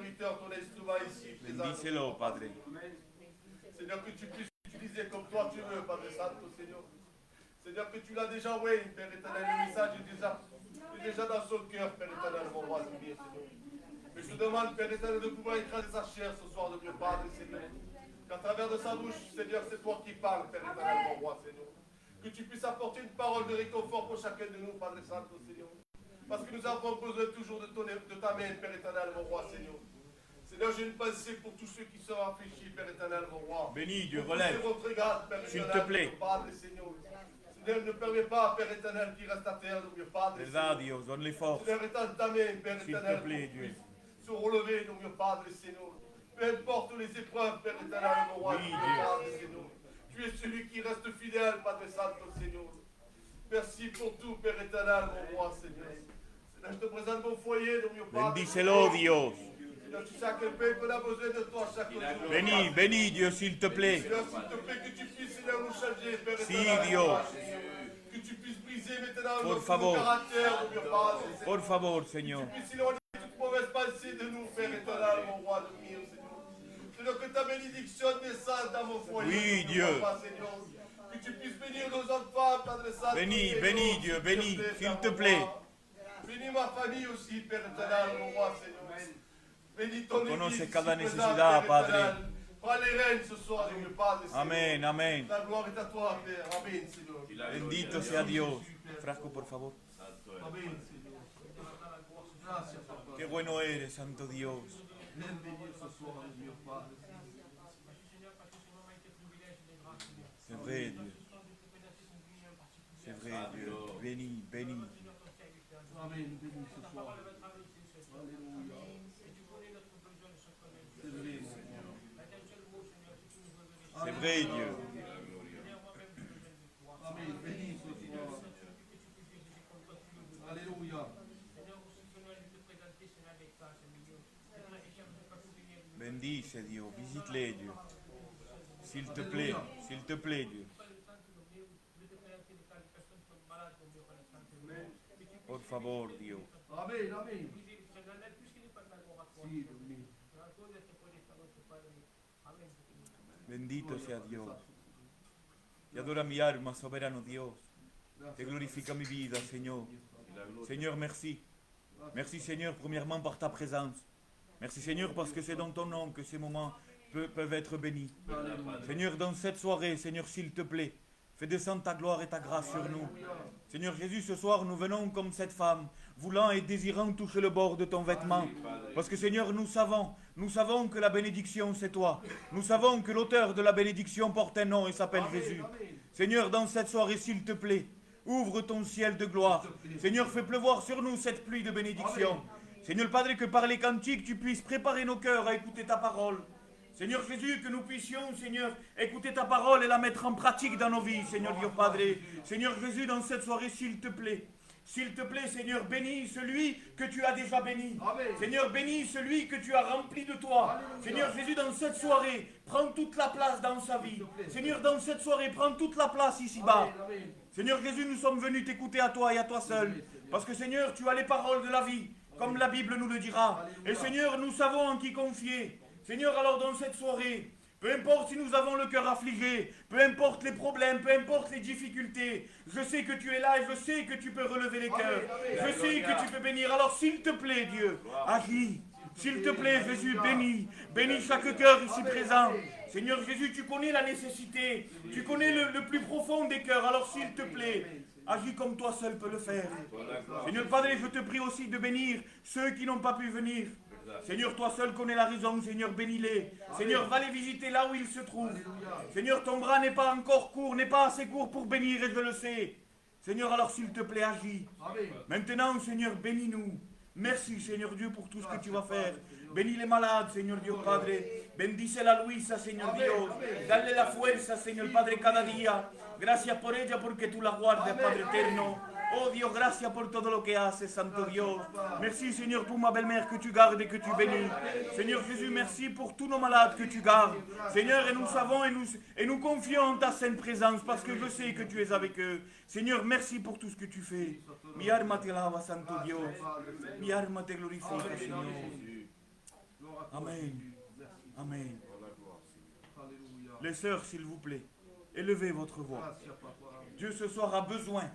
serviteur, ton instrument ici présent. Bendícelo, Padre. Seigneur, que tu puisses l'utiliser comme toi tu veux, Padre Santo, Seigneur. Seigneur, que tu l'as déjà envoyé, Père éternel, le message est déjà dans son cœur, Père éternel, mon roi, Seigneur. Mais je te demande, Père éternel, de pouvoir écraser sa chair ce soir de Dieu, Padre, Seigneur. Qu'à travers de sa bouche, Seigneur, c'est toi qui parles, Père éternel, mon roi, Seigneur. Que tu puisses apporter une parole de réconfort pour chacun de nous, Padre Santo, Seigneur. Parce que nous avons besoin toujours de ta main, Père éternel, mon roi, Seigneur. Seigneur, j'ai une pensée pour tous ceux qui sont affligés, Père éternel, mon roi. Bénis, Dieu, relève. S'il te plaît. Padre, Seigneur. Seigneur, ne permets pas, Père éternel, qu'il reste à terre, mon Dieu, Padre. Verdad, Dios, donne les forces. Seigneur, étends ta main, Père S'il éternel, te plaît, Dieu. se relever, mon Dieu, Padre, Seigneur. Peu importe les épreuves, Père éternel, mon roi, Oui, Padre, Seigneur. Tu es celui qui reste fidèle, Padre Santo, Seigneur. Merci pour tout, Père éternel, mon roi, Seigneur. Seigneur, je te présente mon foyer, mon Dieu, Padre. Bendícelo, Dios. Seigneur, tu sais à quel point qu'on a besoin de toi chaque jour. Bénis, bénis, Dieu, s'il te plaît. Seigneur, s'il te plaît, que tu puisses, Seigneur, nous changer, Père Si, éternel. Dios. Que tu puisses briser maintenant Por notre favor. caractère, mon Dieu, Padre. Por favor, Señor. Que tu puisses éloigner toute mauvaise pensée de nous, Père éternel, mon roi de Dieu, Seigneur. Seigneur, que ta bénédiction descende dans mon foyer. Oui, mon Dieu. Papa, Seigneur. Que tu puisses bénir nos enfants, Padre Saint. Bénis, bénis, Dieu, bénis, s'il te plaît. Bénis ma famille aussi, Père éternel, mon roi, Seigneur. Bénis ton Conoce église cada ici présente, necesidad, Père Padre. éternel. Prends les rênes ce soir, Dieu, Padre, Seigneur. Amén, amén. La gloire est à toi, Père. Amen, Seigneur. Bendito sea Dios. Frasco, por favor. Amen, Seigneur. Gracias, Papa. Qué bueno eres, Santo Dios. Viens bénir ce soir, Dieu, Padre. C'est vrai, Dieu. C'est vrai, Dieu. Bénis, bénis. Amen, bénis ce soir. Alléluia. C'est vrai, Seigneur. C'est vrai, Dieu. Amen, bénis ce soir. Alléluia. Bendice, Dios. Visite-les, Dieu. S'il te plaît, Dieu. Por favor, Dios. Amen, amen. Sí, Dios. Bendito sea Dios. Te adora mi alma, soberano Dios. Te glorifica mi vida, Señor. Seigneur, merci. Merci, Seigneur, premièrement par ta présence. Merci, Seigneur, parce que c'est dans ton nom que ces moments peuvent être bénis. Seigneur, dans cette soirée, Seigneur, s'il te plaît, fais descendre ta gloire et ta grâce sur nous. Seigneur Jésus, ce soir, nous venons comme cette femme, voulant et désirant toucher le bord de ton vêtement. Parce que, Seigneur, nous savons que la bénédiction, c'est toi. Nous savons que l'auteur de la bénédiction porte un nom et s'appelle Jésus. Seigneur, dans cette soirée, s'il te plaît, ouvre ton ciel de gloire. Seigneur, fais pleuvoir sur nous cette pluie de bénédiction. Seigneur Padre, que par les cantiques, tu puisses préparer nos cœurs à écouter ta parole. Seigneur Jésus, que nous puissions, Seigneur, écouter ta parole et la mettre en pratique dans nos vies, Seigneur Dieu Padre. Seigneur Jésus, dans cette soirée, s'il te plaît, Seigneur, bénis celui que tu as déjà béni. Amen. Seigneur, bénis celui que tu as rempli de toi. Alléluia. Seigneur Jésus, dans cette soirée, prends toute la place dans sa vie. Seigneur, dans cette soirée, prends toute la place ici-bas. Amen. Seigneur Jésus, nous sommes venus t'écouter à toi et à toi seul. Parce que Seigneur, tu as les paroles de la vie, comme la Bible nous le dira. Et Seigneur, nous savons en qui confier. Seigneur, alors dans cette soirée, peu importe si nous avons le cœur affligé, peu importe les problèmes, peu importe les difficultés, je sais que tu es là et je sais que tu peux relever les cœurs. Je sais que tu peux bénir. Alors s'il te plaît, Dieu, agis. S'il te plaît, Jésus, bénis. Bénis chaque cœur ici présent. Seigneur Jésus, tu connais la nécessité. Tu connais le plus profond des cœurs. Alors s'il te plaît, agis comme toi seul peux le faire. Seigneur Padre, je te prie aussi de bénir ceux qui n'ont pas pu venir. Seigneur, toi seul connais la raison. Seigneur, bénis-les. Seigneur, va les visiter là où ils se trouvent. Seigneur, ton bras n'est pas encore court, n'est pas assez court pour bénir et je le sais. Seigneur, alors s'il te plaît, agis. Maintenant, Seigneur, bénis-nous. Merci, Seigneur Dieu, pour tout ce que tu vas faire. Bénis les malades, Señor Dios Padre. Bendice la Luisa, Señor Dios. Dale la fuerza, Señor Padre, cada día. Gracias por ella, porque tú la guardas, Padre eterno. Oh Dios, gracias por todo lo que haces, Santo Dios. Merci, Seigneur, pour ma belle-mère que tu gardes et que tu bénis. Seigneur Jésus, merci pour tous nos malades que tu gardes. Seigneur, et nous savons et nous confions en ta sainte présence parce que je sais que tu es avec eux. Seigneur, merci pour tout ce que tu fais. Mi alma te alaba, Santo Dios. Mi alma te glorifica, Señor. Amen. Amen. Alléluia. Les sœurs, s'il vous plaît, élevez votre voix. Gracias, papa. Dieu ce soir a besoin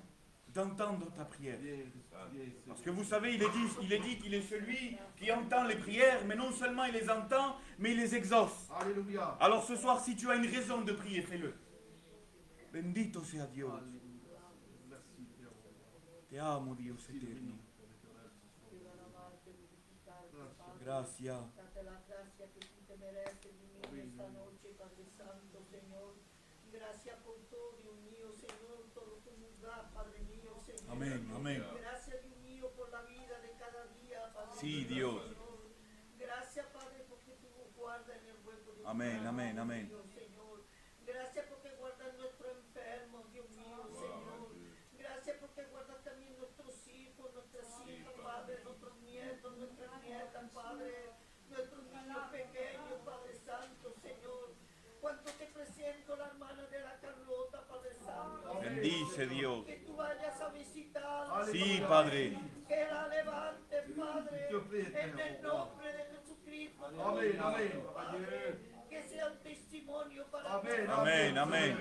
d'entendre ta prière. Bien, bien, Parce que vous savez, il est dit qu'il est celui qui entend les prières, mais non seulement il les entend, mais il les exauce. Alléluia. Alors ce soir, si tu as une raison de prier, fais-le. Bendito sea Dios. Merci, Père. Te amo, Dios eterno. Gracias. Date la gracia que tú te mereces, Dios mío, esta noche, Padre Santo, Señor. Gracias por todo, Dios mío, Señor, todo tu nos Padre mío, Señor. Amén, amén. Gracias, Dios mío, por la vida de cada día, Padre Sí, mío, Dios. Señor. Gracias, Padre, porque tú nos guardas en el hueco de tu Amén, mano, amén, Dios amén. mío, Señor. Gracias porque guardas nuestros enfermos, Dios mío, Señor. Gracias porque guardas también nuestros hijos, nuestras hijas, Padre, nuestros nietos, nuestras nietas, Padre, nuestros niños pequeños, Padre Santo, Señor. Cuanto te presento la hermana de la Carlota, Padre Santo. Bendice Dios. Que tú vayas a visitarla. Sí, Padre. Que la levantes, Padre, Dios mío, en el nombre de Jesucristo. Amén, amén. Padre, que sea un testimonio para Amén, todos. Amén, amén.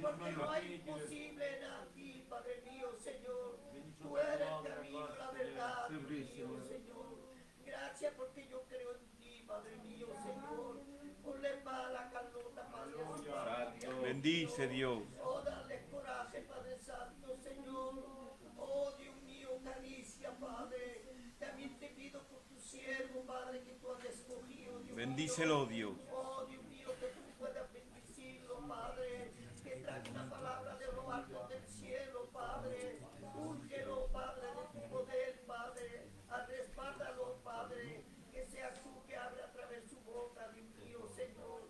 Porque no hay imposible en aquí, Padre mío, Señor. Tú eres el camino, la verdad, Dios mío, Señor. Gracias porque yo creo en ti, Padre mío, Señor. Ponle paz a la Carlota, Padre Santo. Bendice Dios. Oh, dale coraje, Padre Santo, Señor. Oh, Dios mío, caricia, Padre. También te pido por tu siervo, Padre, que tú has escogido, Dios Bendícelo, mío. Dios. Oh, Dios mío, que tú puedas bendecirlo, Padre. Que traiga una palabra de lo alto del cielo, Padre. Úngelo, Padre, de tu poder, Padre. Respáldalo, Padre. Que sea tú que hable a través de su boca, Dios mío, Señor.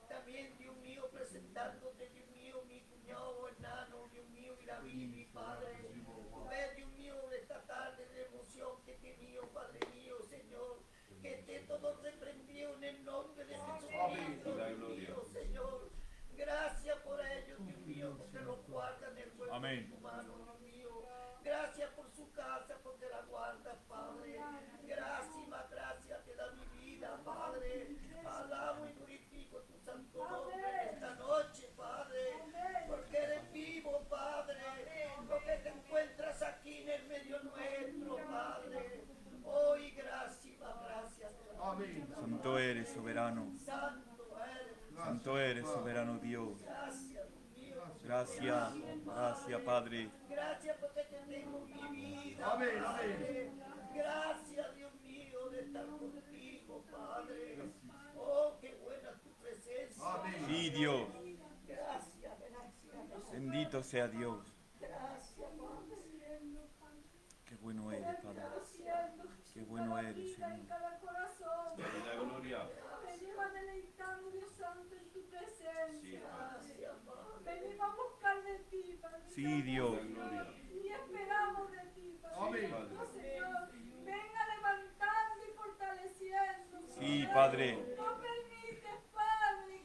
También, Dios mío, presentándote, Dios mío, mi cuñado enano, Dios mío, y la Bibi, Padre. Tú ves, Dios mío, esta tarde de emoción que he tenido, Padre mío, Señor. Que esté todo reprendido en el nombre de Jesucristo, Dios mío, Señor. Gracias por ello, Dios mío, porque lo guardan en el hueco Amén. de tu mano, Dios mío. Gracias por su casa, porque la guardas, Padre. Gracias te da mi vida, Padre. Alabo y glorifico tu santo nombre esta noche, Padre. Porque eres vivo, Padre. Porque te encuentras aquí en el medio nuestro, Padre. Hoy gracias, gracias. Amén. Santo eres, soberano. Santo eres. Santo eres, soberano Dios. Gracias, Dios mío. Gracias, gracias, Padre. Gracias porque te tengo en mi vida. Amén, Padre. Gracias, Dios mío, de estar contigo, Padre. Oh, qué buena tu presencia. Amén. Sí, Dios. Gracias. Bendito sea Dios. Gracias, Padre. Qué bueno eres, Padre. Qué bueno eres, Señor. Cada corazón. La gloria. Venimos a deleitarnos, Dios Santo, en tu presencia. Gracias, Padre. Venimos a buscar de ti, Padre. Sí, Santo, Dios. Señor, y esperamos de ti, Padre. Amén. Santo, Señor, venga levantando y fortaleciendo. Sí, Señor. Padre. No permites, Padre,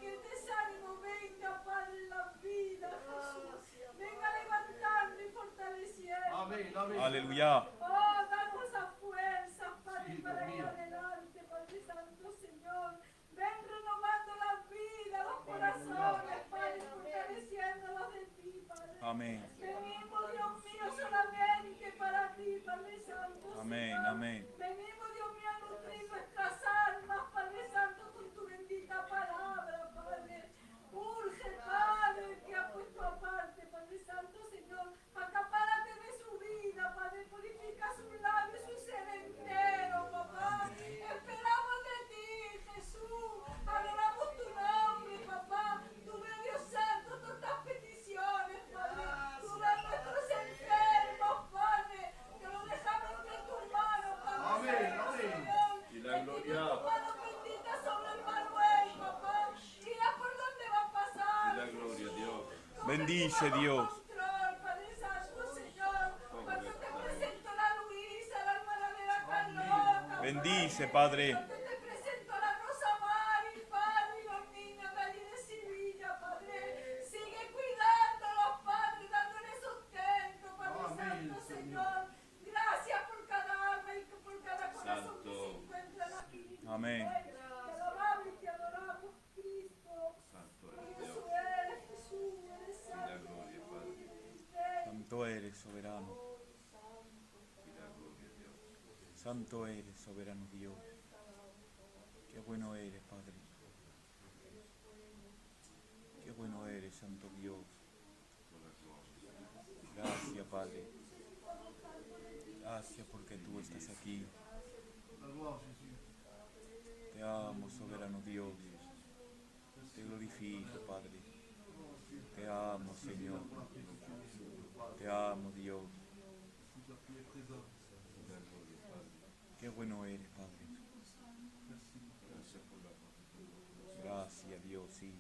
que desánimo venga, Padre, en la vida, Jesús. Venga levantando y fortaleciendo. Amén, amén. Aleluya. Oh, danos esa fuerza, Padre, Sí, para Dios ir mío. adelante, Padre Santo, Señor. Ven renovando la vida, los corazones, Padre, fortaleciéndolos de ti, Padre. Amén. Venimos, Dios mío, solamente para ti, Padre Santo, Amén, Señor. amén. Venimos, Dios mío, a nutrir nuestras almas, Padre Santo, con tu bendita palabra, Padre. Urge, Padre, que ha puesto aparte, Padre Santo, Señor. Acapárate de su vida, Padre. Purifica sus labios, su ser entero, papá. Esperamos de ti, Jesús. Adoramos tu nombre, papá. Tú ves, Dios Santo, todas estas peticiones, Padre. Tú ves nuestros enfermos, Padre. Que lo dejamos entre tus manos, Padre. Amén, Santo, amén. Señor. Y la gloria. Extiende tu mano bendita sobre el Manuel, papá. Mira por dónde va a pasar. Y la gloria, Dios. Bendice, Dios. Control, Padre Santo, Señor. Cuando te presento a la Luisa, la hermana de la Carlota. Bendice, Padre. Cuando te presento a la Rosa Mari, Padre, y los niños de allí de Sevilla, Padre. Sigue cuidándolos, Padre, dándoles sustento, Padre Amén, Santo, Señor. Gracias por cada alma y por cada corazón que Santo. se encuentran aquí. Santo eres, soberano Dios. Qué bueno eres, Padre. Qué bueno eres, Santo Dios. Gracias, Padre. Gracias porque tú estás aquí. La gloire, Jésus. Te amo, soberano Dios. Te glorifico, Padre. Te amo, Señor. Te amo, Dios. Tout à fait présent. Qué bueno eres, Padre. Gracias, Dios, sí.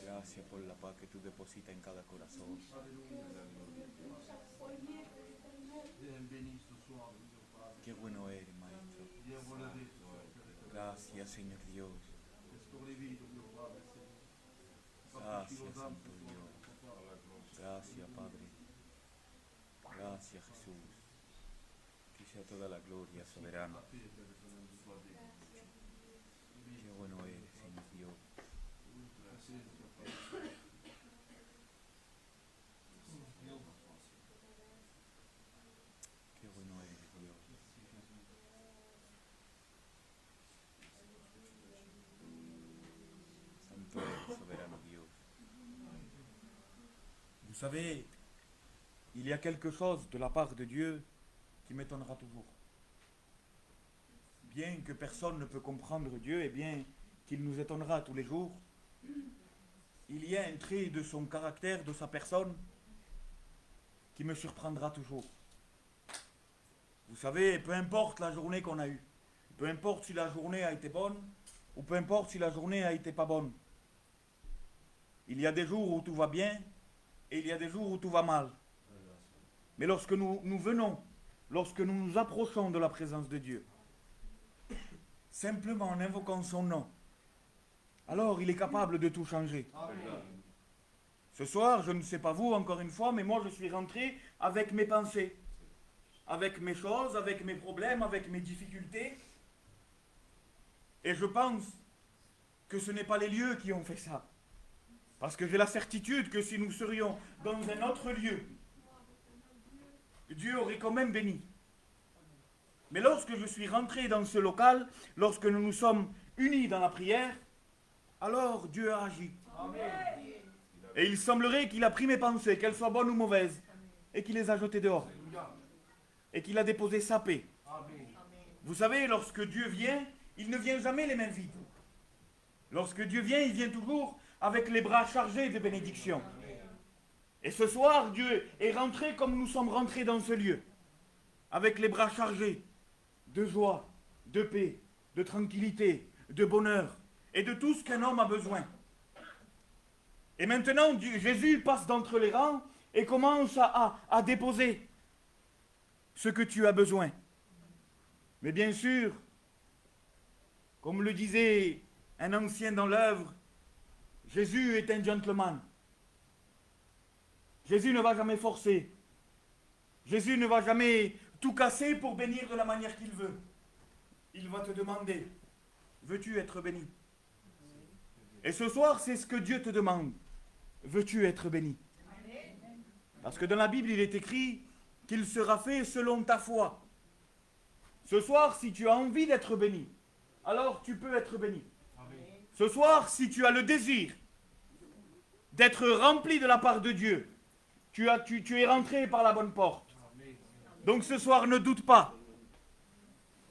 Gracias por la paz que tú depositas en cada corazón. Viens béni ce soir, Dieu Padre. Qué bueno eres, Maestro. Viens relever, Seigneur. Gracias, Señor Dios. Restaure les vies, Dieu Padre, Seigneur. Gracias, Rafraîchis nos âmes Santo ce soir, Dios. Dieu Padre. Gracias, Padre. Gracias, Jesús. Que sea toda la gloria, soberano. La paix, Père éternel, de toi béni. Qué bueno eres, Señor Dios. Merci, Dieu Padre. Qué bueno eres, Dios. Santo eres, soberano Dios. Vous savez, il y a quelque chose de la part de Dieu qui m'étonnera toujours. Bien que personne ne peut comprendre Dieu et bien qu'il nous étonnera tous les jours, il y a un trait de son caractère, de sa personne, qui me surprendra toujours. Vous savez, peu importe la journée qu'on a eue, peu importe si la journée a été bonne, ou peu importe si la journée a été pas bonne, il y a des jours où tout va bien, et il y a des jours où tout va mal. Mais lorsque nous venons, lorsque nous nous approchons de la présence de Dieu, simplement en invoquant son nom, alors il est capable de tout changer. Ce soir, je ne sais pas vous, encore une fois, mais moi je suis rentré avec mes pensées, avec mes choses, avec mes problèmes, avec mes difficultés. Et je pense que ce n'est pas les lieux qui ont fait ça. Parce que j'ai la certitude que si nous serions dans un autre lieu, Dieu aurait quand même béni. Mais lorsque je suis rentré dans ce local, lorsque nous nous sommes unis dans la prière, alors Dieu a agi. Et il semblerait qu'il a pris mes pensées, qu'elles soient bonnes ou mauvaises, et qu'il les a jetées dehors. Et qu'il a déposé sa paix. Vous savez, lorsque Dieu vient, il ne vient jamais les mains vides. Lorsque Dieu vient, il vient toujours avec les bras chargés de bénédictions. Et ce soir, Dieu est rentré comme nous sommes rentrés dans ce lieu, avec les bras chargés de joie, de paix, de tranquillité, de bonheur, et de tout ce qu'un homme a besoin. Et maintenant, Jésus passe d'entre les rangs et commence à déposer ce que tu as besoin. Mais bien sûr, comme le disait un ancien dans l'œuvre, Jésus est un gentleman. Jésus ne va jamais forcer. Jésus ne va jamais tout casser pour bénir de la manière qu'il veut. Il va te demander, veux-tu être béni? Et ce soir, c'est ce que Dieu te demande. Veux-tu être béni? Parce que dans la Bible, il est écrit qu'il sera fait selon ta foi. Ce soir, si tu as envie d'être béni, alors tu peux être béni. Ce soir, si tu as le désir d'être rempli de la part de Dieu, tu es rentré par la bonne porte. Donc ce soir, ne doute pas.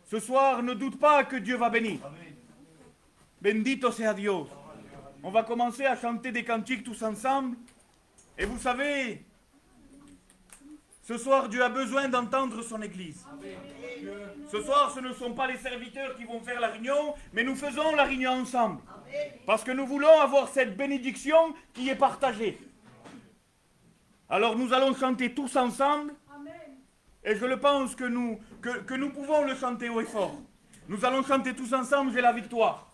Ce soir, ne doute pas que Dieu va bénir. Bendito sea Dios. On va commencer à chanter des cantiques tous ensemble. Et vous savez, ce soir, Dieu a besoin d'entendre son Église. Ce soir, ce ne sont pas les serviteurs qui vont faire la réunion, mais nous faisons la réunion ensemble. Parce que nous voulons avoir cette bénédiction qui est partagée. Alors nous allons chanter tous ensemble. Et je le pense que nous pouvons le chanter haut et fort. Nous allons chanter tous ensemble, j'ai la victoire.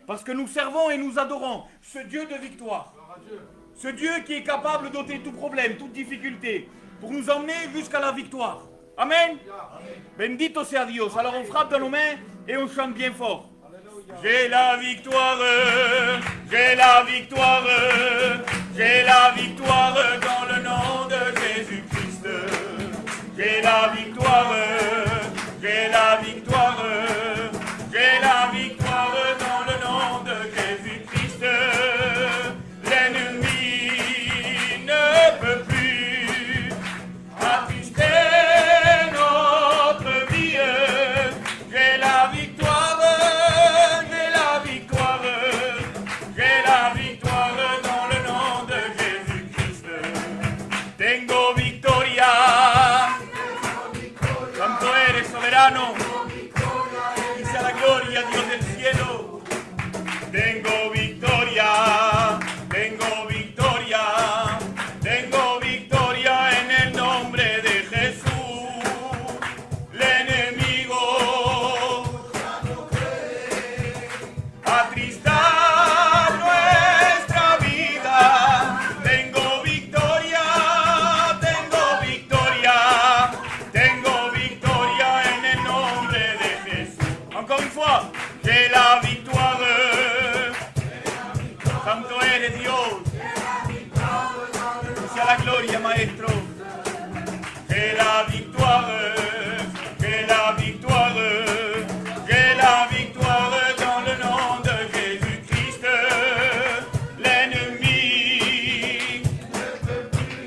Parce que nous servons et nous adorons ce Dieu de victoire. Ce Dieu qui est capable d'ôter tout problème, toute difficulté, pour nous emmener jusqu'à la victoire. Amen. Bendito sea Dios. Alors on frappe dans nos mains et on chante bien fort. J'ai la victoire, j'ai la victoire, j'ai la victoire dans le nom de Jésus-Christ. J'ai maestro. Que la victoire, que la victoire, que la victoire dans le nom de Jésus-Christ. L'ennemi,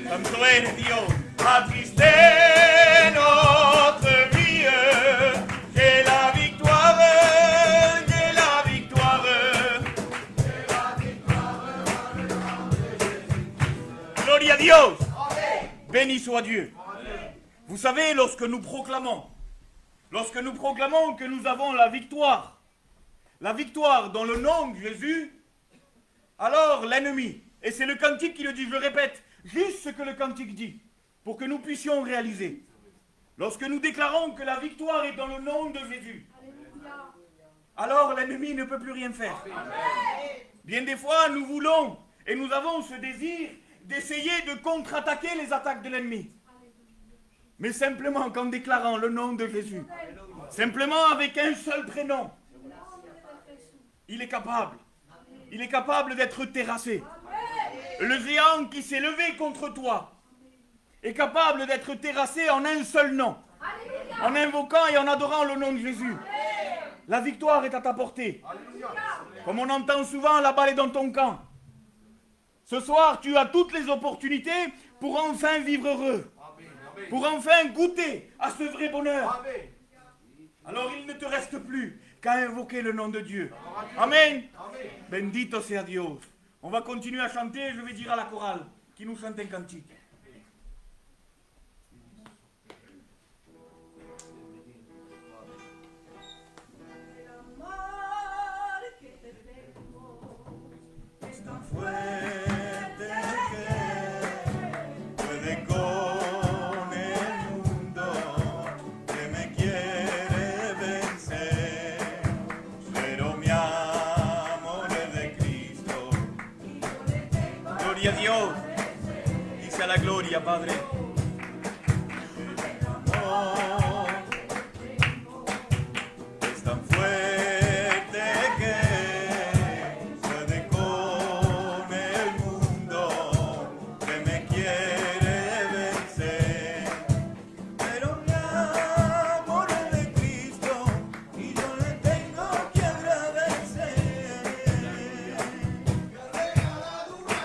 Santo eres Dios, attristé notre vie. Que la victoire, que la victoire. Gloria a Dios. Béni soit Dieu. Vous savez, lorsque nous proclamons que nous avons la victoire dans le nom de Jésus, alors l'ennemi, et c'est le cantique qui le dit, je le répète, juste ce que le cantique dit, pour que nous puissions réaliser. Lorsque nous déclarons que la victoire est dans le nom de Jésus, alors l'ennemi ne peut plus rien faire. Bien des fois, nous voulons, et nous avons ce désir, d'essayer de contre-attaquer les attaques de l'ennemi. Mais simplement qu'en déclarant le nom de Jésus, simplement avec un seul prénom, il est capable d'être terrassé. Le géant qui s'est levé contre toi est capable d'être terrassé en un seul nom, en invoquant et en adorant le nom de Jésus. La victoire est à ta portée. Comme on entend souvent, la balle est dans ton camp. Ce soir, tu as toutes les opportunités pour enfin vivre heureux. Pour enfin goûter à ce vrai bonheur. Alors il ne te reste plus qu'à invoquer le nom de Dieu. Amen. Bendito sea Dios. On va continuer à chanter, je vais dire à la chorale qui nous chante un cantique. Gloria a Dios, dice a la gloria, Padre. Oh, es tan fuerte que puede con el mundo que me quiere vencer. Pero mi amor es de Cristo y yo le tengo que agradecer.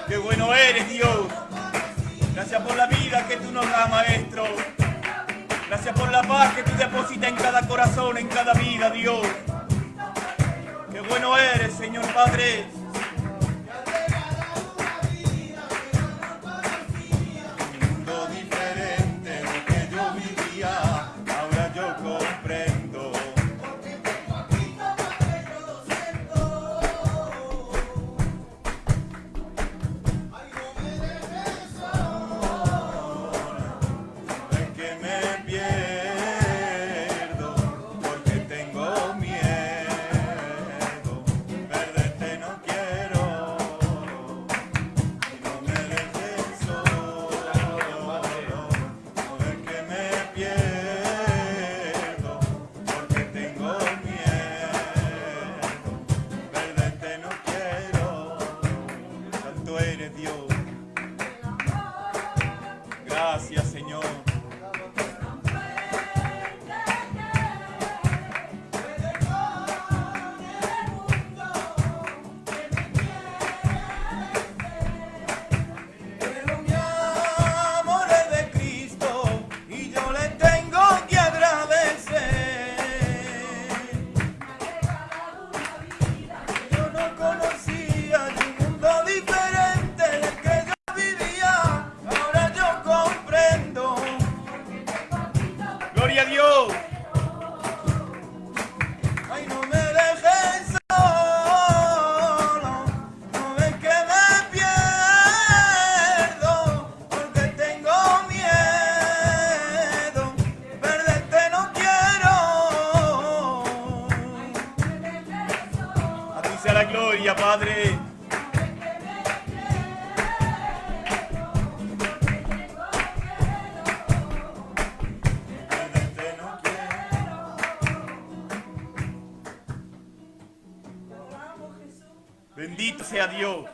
Qué bueno eres, Dios. Gracias por la vida que tú nos das, Maestro. Gracias por la paz que tú depositas en cada corazón, en cada vida, Dios. Qué bueno eres, Señor Padre. Un mundo diferente de que yo vivía, ahora yo comprendo. Gracias, Señor. Pero mi amor es de Cristo y yo le tengo que agradecer. Yo no conocía un mundo diferente del que yo vivía. Ahora yo comprendo. Gloria a Dios. Ay, no me dejes solo. No ves que me pierdo. Porque tengo miedo. Perderte no quiero. A ti sea la gloria, Padre. Bendito sea Dios.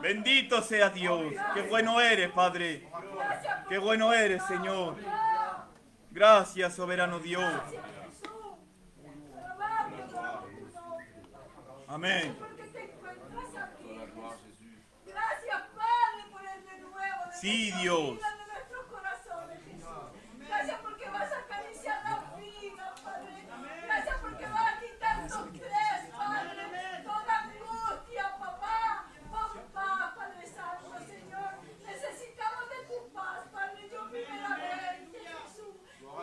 Bendito sea Dios. Qué bueno eres, Padre. Gracias por Qué bueno eres, Señor. Gracias, soberano Dios. Gracias, Jesús. Alabamos tu nombre. Amén. Porque te encuentras aquí. Gloire à Jésus. Gracias, Padre, por el renuevo de Sí, nuestra Dios. vida, de nuestros corazones, Jesús. Gracias porque vas a acariciar la vida, Padre. Gracias porque vas a quitar todo estrés, Padre. Toda angustia, papá. Pon paz, Padre Santo, Señor. Necesitamos de tu paz, Padre. Yo primeramente, Jesús.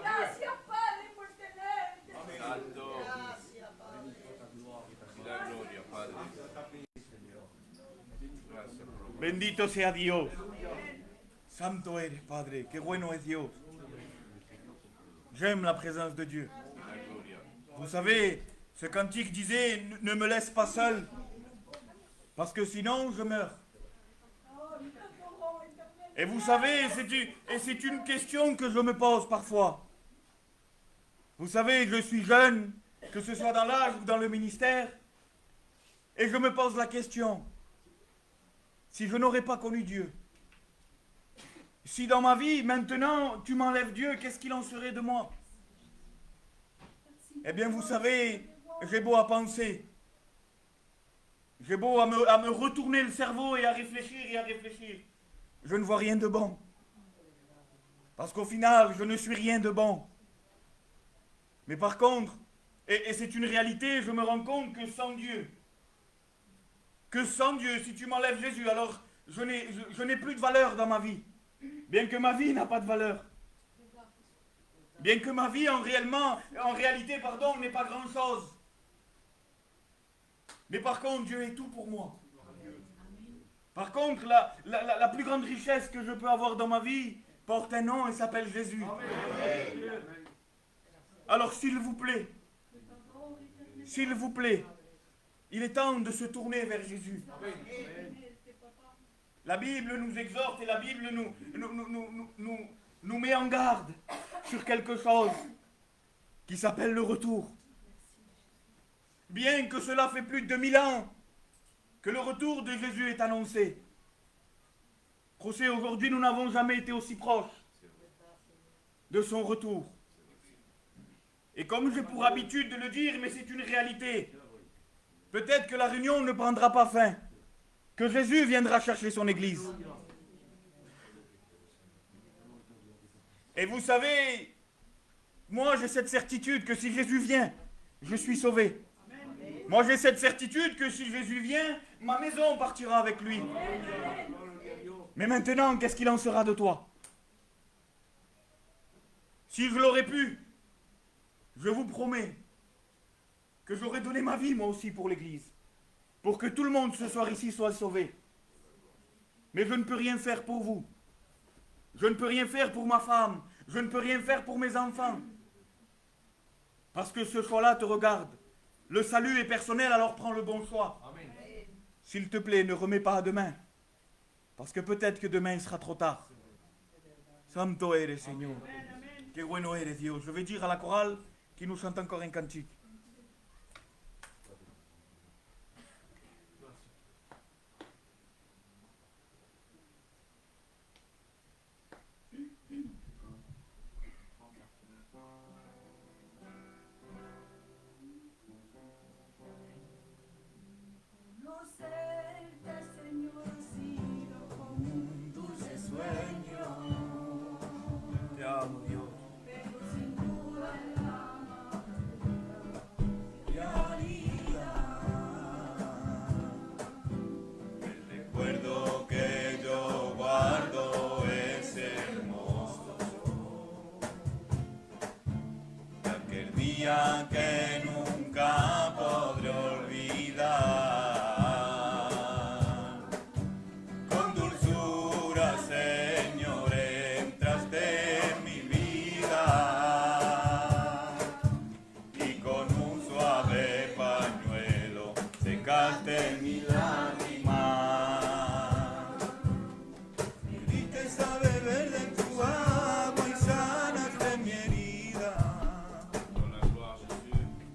Gracias, Padre, por tenerte. Santo. Gracias, Padre. La gloria, Padre. Gracias por Bendito sea Dios. Santo eres, Padre. Qué bueno es Dios. J'aime la présence de Dieu. la gloria. Vous savez, ce cantique disait, ne me laisse pas seul. Parce que sinon, je meurs. Et vous savez, c'est une question que je me pose parfois. Vous savez, je suis jeune, que ce soit dans l'âge ou dans le ministère, et je me pose la question, si je n'aurais pas connu Dieu, si dans ma vie, maintenant, tu m'enlèves Dieu, qu'est-ce qu'il en serait de moi? Eh bien, vous savez, j'ai beau à penser, j'ai beau à me retourner le cerveau et à réfléchir, je ne vois rien de bon. Parce qu'au final, je ne suis rien de bon. Mais par contre, et c'est une réalité, je me rends compte que sans Dieu, si tu m'enlèves Jésus, alors je n'ai plus de valeur dans ma vie. Bien que ma vie n'a pas de valeur. Bien que ma vie en réalité, n'est pas grand-chose. Mais par contre, Dieu est tout pour moi. Par contre, la plus grande richesse que je peux avoir dans ma vie porte un nom et s'appelle Jésus. Alors s'il vous plaît, il est temps de se tourner vers Jésus. La Bible nous exhorte et la Bible nous met en garde sur quelque chose qui s'appelle le retour. Bien que cela fait plus de 2000 ans que le retour de Jésus est annoncé. José, aujourd'hui, nous n'avons jamais été aussi proches de son retour. Et comme j'ai pour habitude de le dire, mais c'est une réalité, peut-être que la réunion ne prendra pas fin, que Jésus viendra chercher son Église. Et vous savez, moi j'ai cette certitude que si Jésus vient, je suis sauvé. Moi j'ai cette certitude que si Jésus vient, ma maison partira avec lui. Mais maintenant, qu'est-ce qu'il en sera de toi? Si je l'aurais pu, je vous promets que j'aurais donné ma vie moi aussi pour l'Église, pour que tout le monde ce soir ici soit sauvé. Mais je ne peux rien faire pour vous. Je ne peux rien faire pour ma femme. Je ne peux rien faire pour mes enfants. Parce que ce choix-là te regarde. Le salut est personnel, alors prends le bon choix. S'il te plaît, ne remets pas à demain. Parce que peut-être que demain il sera trop tard. Santo eres, Señor. Que bueno eres, Dios. Je vais dire à la chorale qui nous chante encore un cantique. Conocerte, Señor, ha sido como un dulce sueño, Te amo, Dios. pero sin duda la más realidad. El recuerdo que yo guardo es hermoso. De aquel día que nunca podré olvidar. Con dulzura, Señor, entraste en mi vida y con un suave pañuelo secaste mi lágrima. Diste sabe verde en tu agua y sanaste mi herida. Dans la gloire, Jésus.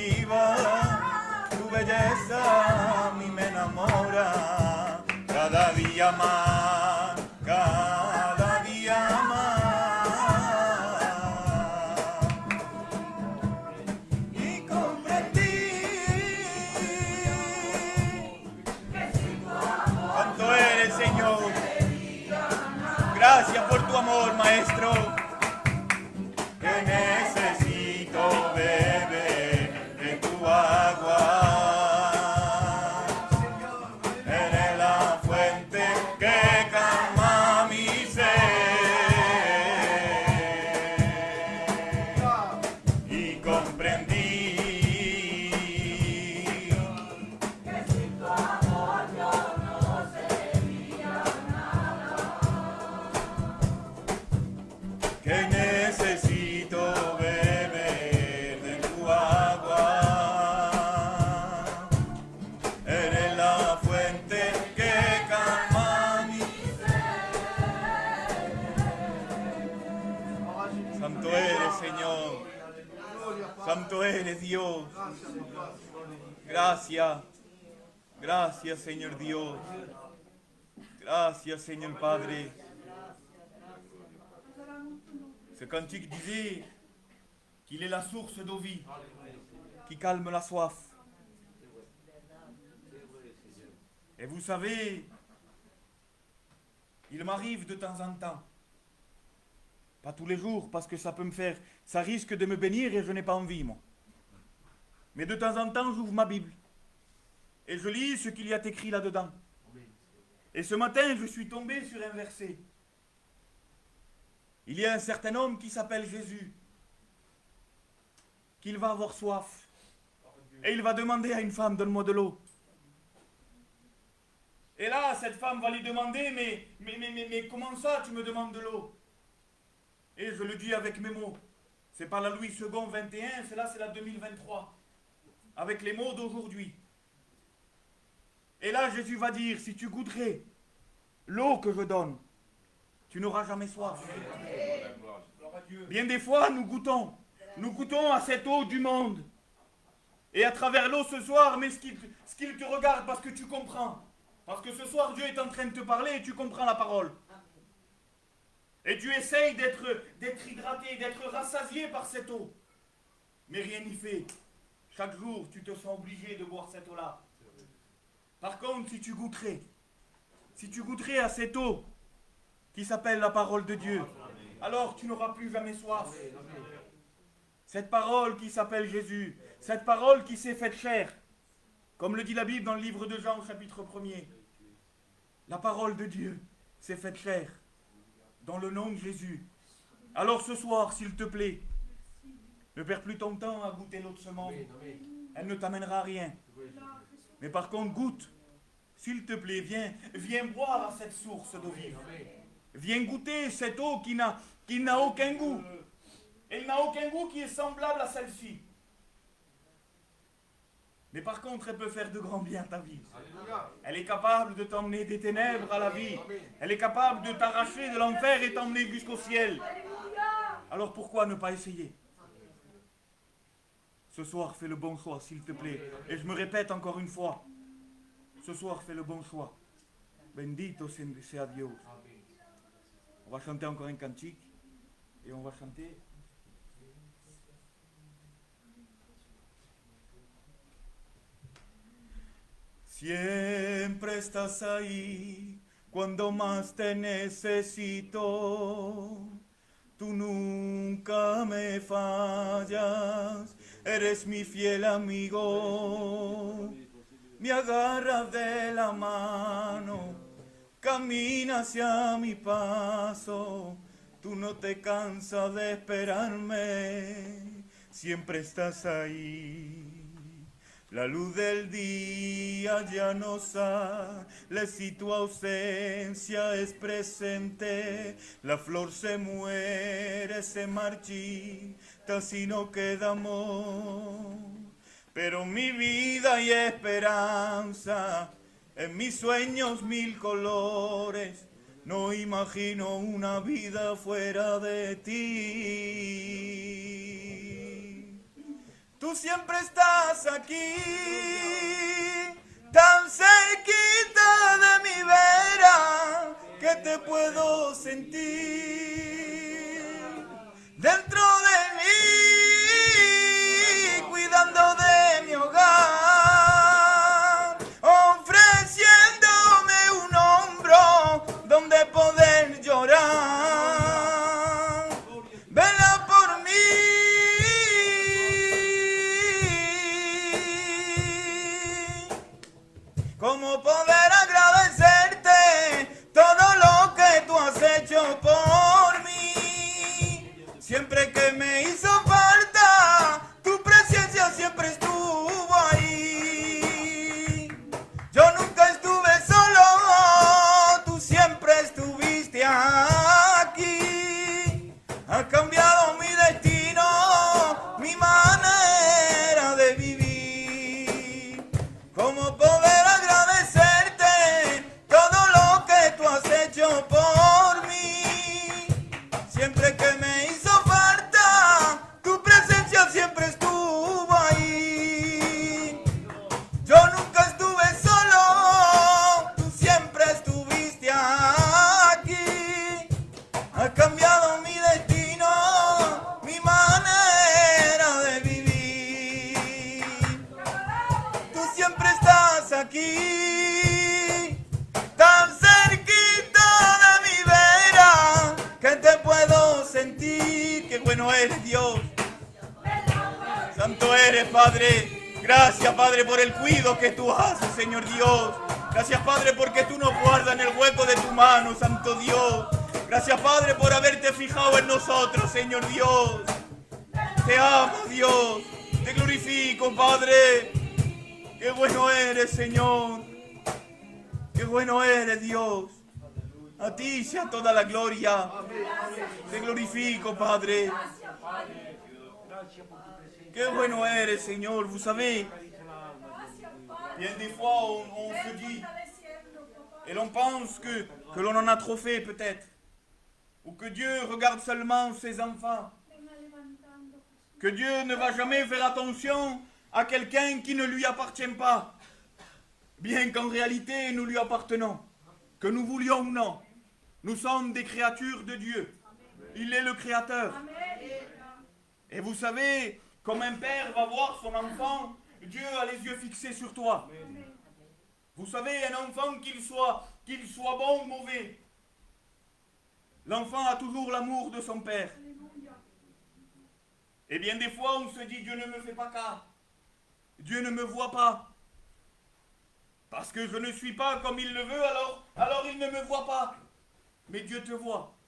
viva, tu belleza a mí me enamora, cada día más, cada día más. Y comprendí cuánto eres, Señor. Gracias por tu amor, Maestro. Que necesito beber de tu agua. Eres la fuente que calma mi sed. Y comprendí que sin tu amor yo no sería nada. Que necesito beber de tu agua. Eres la fuente que calma mi sed. Santo eres, Señor. Santo eres, Dios. Gracias. Gracias, Señor Dios. Gracias, Señor Padre. Ce cantique disait qu'il est la source d'eau vive qui calme la soif. Et vous savez, il m'arrive de temps en temps, pas tous les jours parce que ça peut me faire, ça risque de me bénir et je n'ai pas envie, moi. Mais de temps en temps, j'ouvre ma Bible et je lis ce qu'il y a écrit là-dedans. Et ce matin, je suis tombé sur un verset. Il y a un certain homme qui s'appelle Jésus, qu'il va avoir soif. Et il va demander à une femme, donne-moi de l'eau. Et là, cette femme va lui demander, mais comment ça, tu me demandes de l'eau? Et je le dis avec mes mots. C'est pas la Louis II 21, c'est la 2023. Avec les mots d'aujourd'hui. Et là, Jésus va dire, si tu goûterais l'eau que je donne, tu n'auras jamais soif. Bien des fois, nous goûtons à cette eau du monde. Et à travers l'eau ce soir, mais ce qu'il te regarde parce que tu comprends. Parce que ce soir, Dieu est en train de te parler et tu comprends la parole. Et tu essayes d'être hydraté, d'être rassasié par cette eau. Mais rien n'y fait. Chaque jour, tu te sens obligé de boire cette eau-là. Par contre, si tu goûterais à cette eau qui s'appelle la parole de Dieu, alors tu n'auras plus jamais soif. Cette parole qui s'appelle Jésus, cette parole qui s'est faite chair, comme le dit la Bible dans le livre de Jean, chapitre 1er. La parole de Dieu s'est faite chair, dans le nom de Jésus. Alors ce soir, s'il te plaît, ne perds plus ton temps à goûter l'eau de ce monde. Elle ne t'amènera à rien. Mais par contre, goûte. S'il te plaît, viens boire à cette source d'eau vive. Viens goûter cette eau qui n'a aucun goût. Elle n'a aucun goût qui est semblable à celle-ci. Mais par contre, elle peut faire de grands biens à ta vie. Elle est capable de t'emmener des ténèbres à la vie. Elle est capable de t'arracher de l'enfer et t'emmener jusqu'au ciel. Alors pourquoi ne pas essayer? Ce soir, fais le bon choix, s'il te plaît. Et je me répète encore une fois. Ce soir, fais le bon choix. Bendito sea Dios. On va chanter encore un cantique. Et on va chanter. Siempre estás ahí cuando más te necesito. Tú nunca me fallas, eres mi fiel amigo. Me agarras de la mano, camina hacia mi paso. Tú no te cansas de esperarme, siempre estás ahí. La luz del día ya no sale si tu ausencia es presente. La flor se muere, se marchita si no queda amor. Pero mi vida y esperanza, en mis sueños mil colores. No imagino una vida fuera de ti. Tú siempre estás aquí, tan cerquita de mi vera, que te puedo sentir dentro de mí, cuidando de mi hogar, ofreciéndome un hombro donde poder llorar. Vela por mí. ¿Cómo poder agradecerte todo lo que tú has hecho por mí? Siempre que me hizo falta, tu presencia siempre estuvo ahí. Yo nunca estuve solo, tú siempre estuviste aquí. Has cambiado mi destino, mi manera de vivir. ¿Cómo poder agradecerte todo lo que tú has hecho por mí? Siempre que me hizo falta, tu presencia siempre estuvo ahí. Yo nunca estuve solo, tú siempre estuviste aquí. Has cambiado mi destino, mi manera de vivir. Tú siempre estás aquí, tan cerquita de mi vera, que te puedo sentir. Qué bueno eres, Dios. Santo eres, Padre. Gracias, Padre, por el cuidado que tú haces, Señor Dios. Gracias, Padre, porque tú nos guardas en el hueco de tu mano, Santo Dios. Gracias, Padre, por haberte fijado en nosotros, Señor Dios. Te amo, Dios. Te glorifico, Padre. Qué bueno eres, Señor. Qué bueno eres, Dios. A ti sea toda la gloria. Te glorifico, Padre. Qué bueno eres, Señor. Vous savez, bien des fois, on se dit, et l'on pense que l'on en a trop fait, peut-être. Ou que Dieu regarde seulement ses enfants. Que Dieu ne va jamais faire attention à quelqu'un qui ne lui appartient pas. Bien qu'en réalité, nous lui appartenons. Que nous voulions ou non. Nous sommes des créatures de Dieu. Il est le Créateur. Et vous savez, comme un père va voir son enfant, Dieu a les yeux fixés sur toi. Vous savez, un enfant, qu'il soit bon ou mauvais, l'enfant a toujours l'amour de son père. Et bien des fois, on se dit, Dieu ne me fait pas cas. Dieu ne me voit pas. Parce que je ne suis pas comme il le veut, alors il ne me voit pas. Mais Dieu te voit.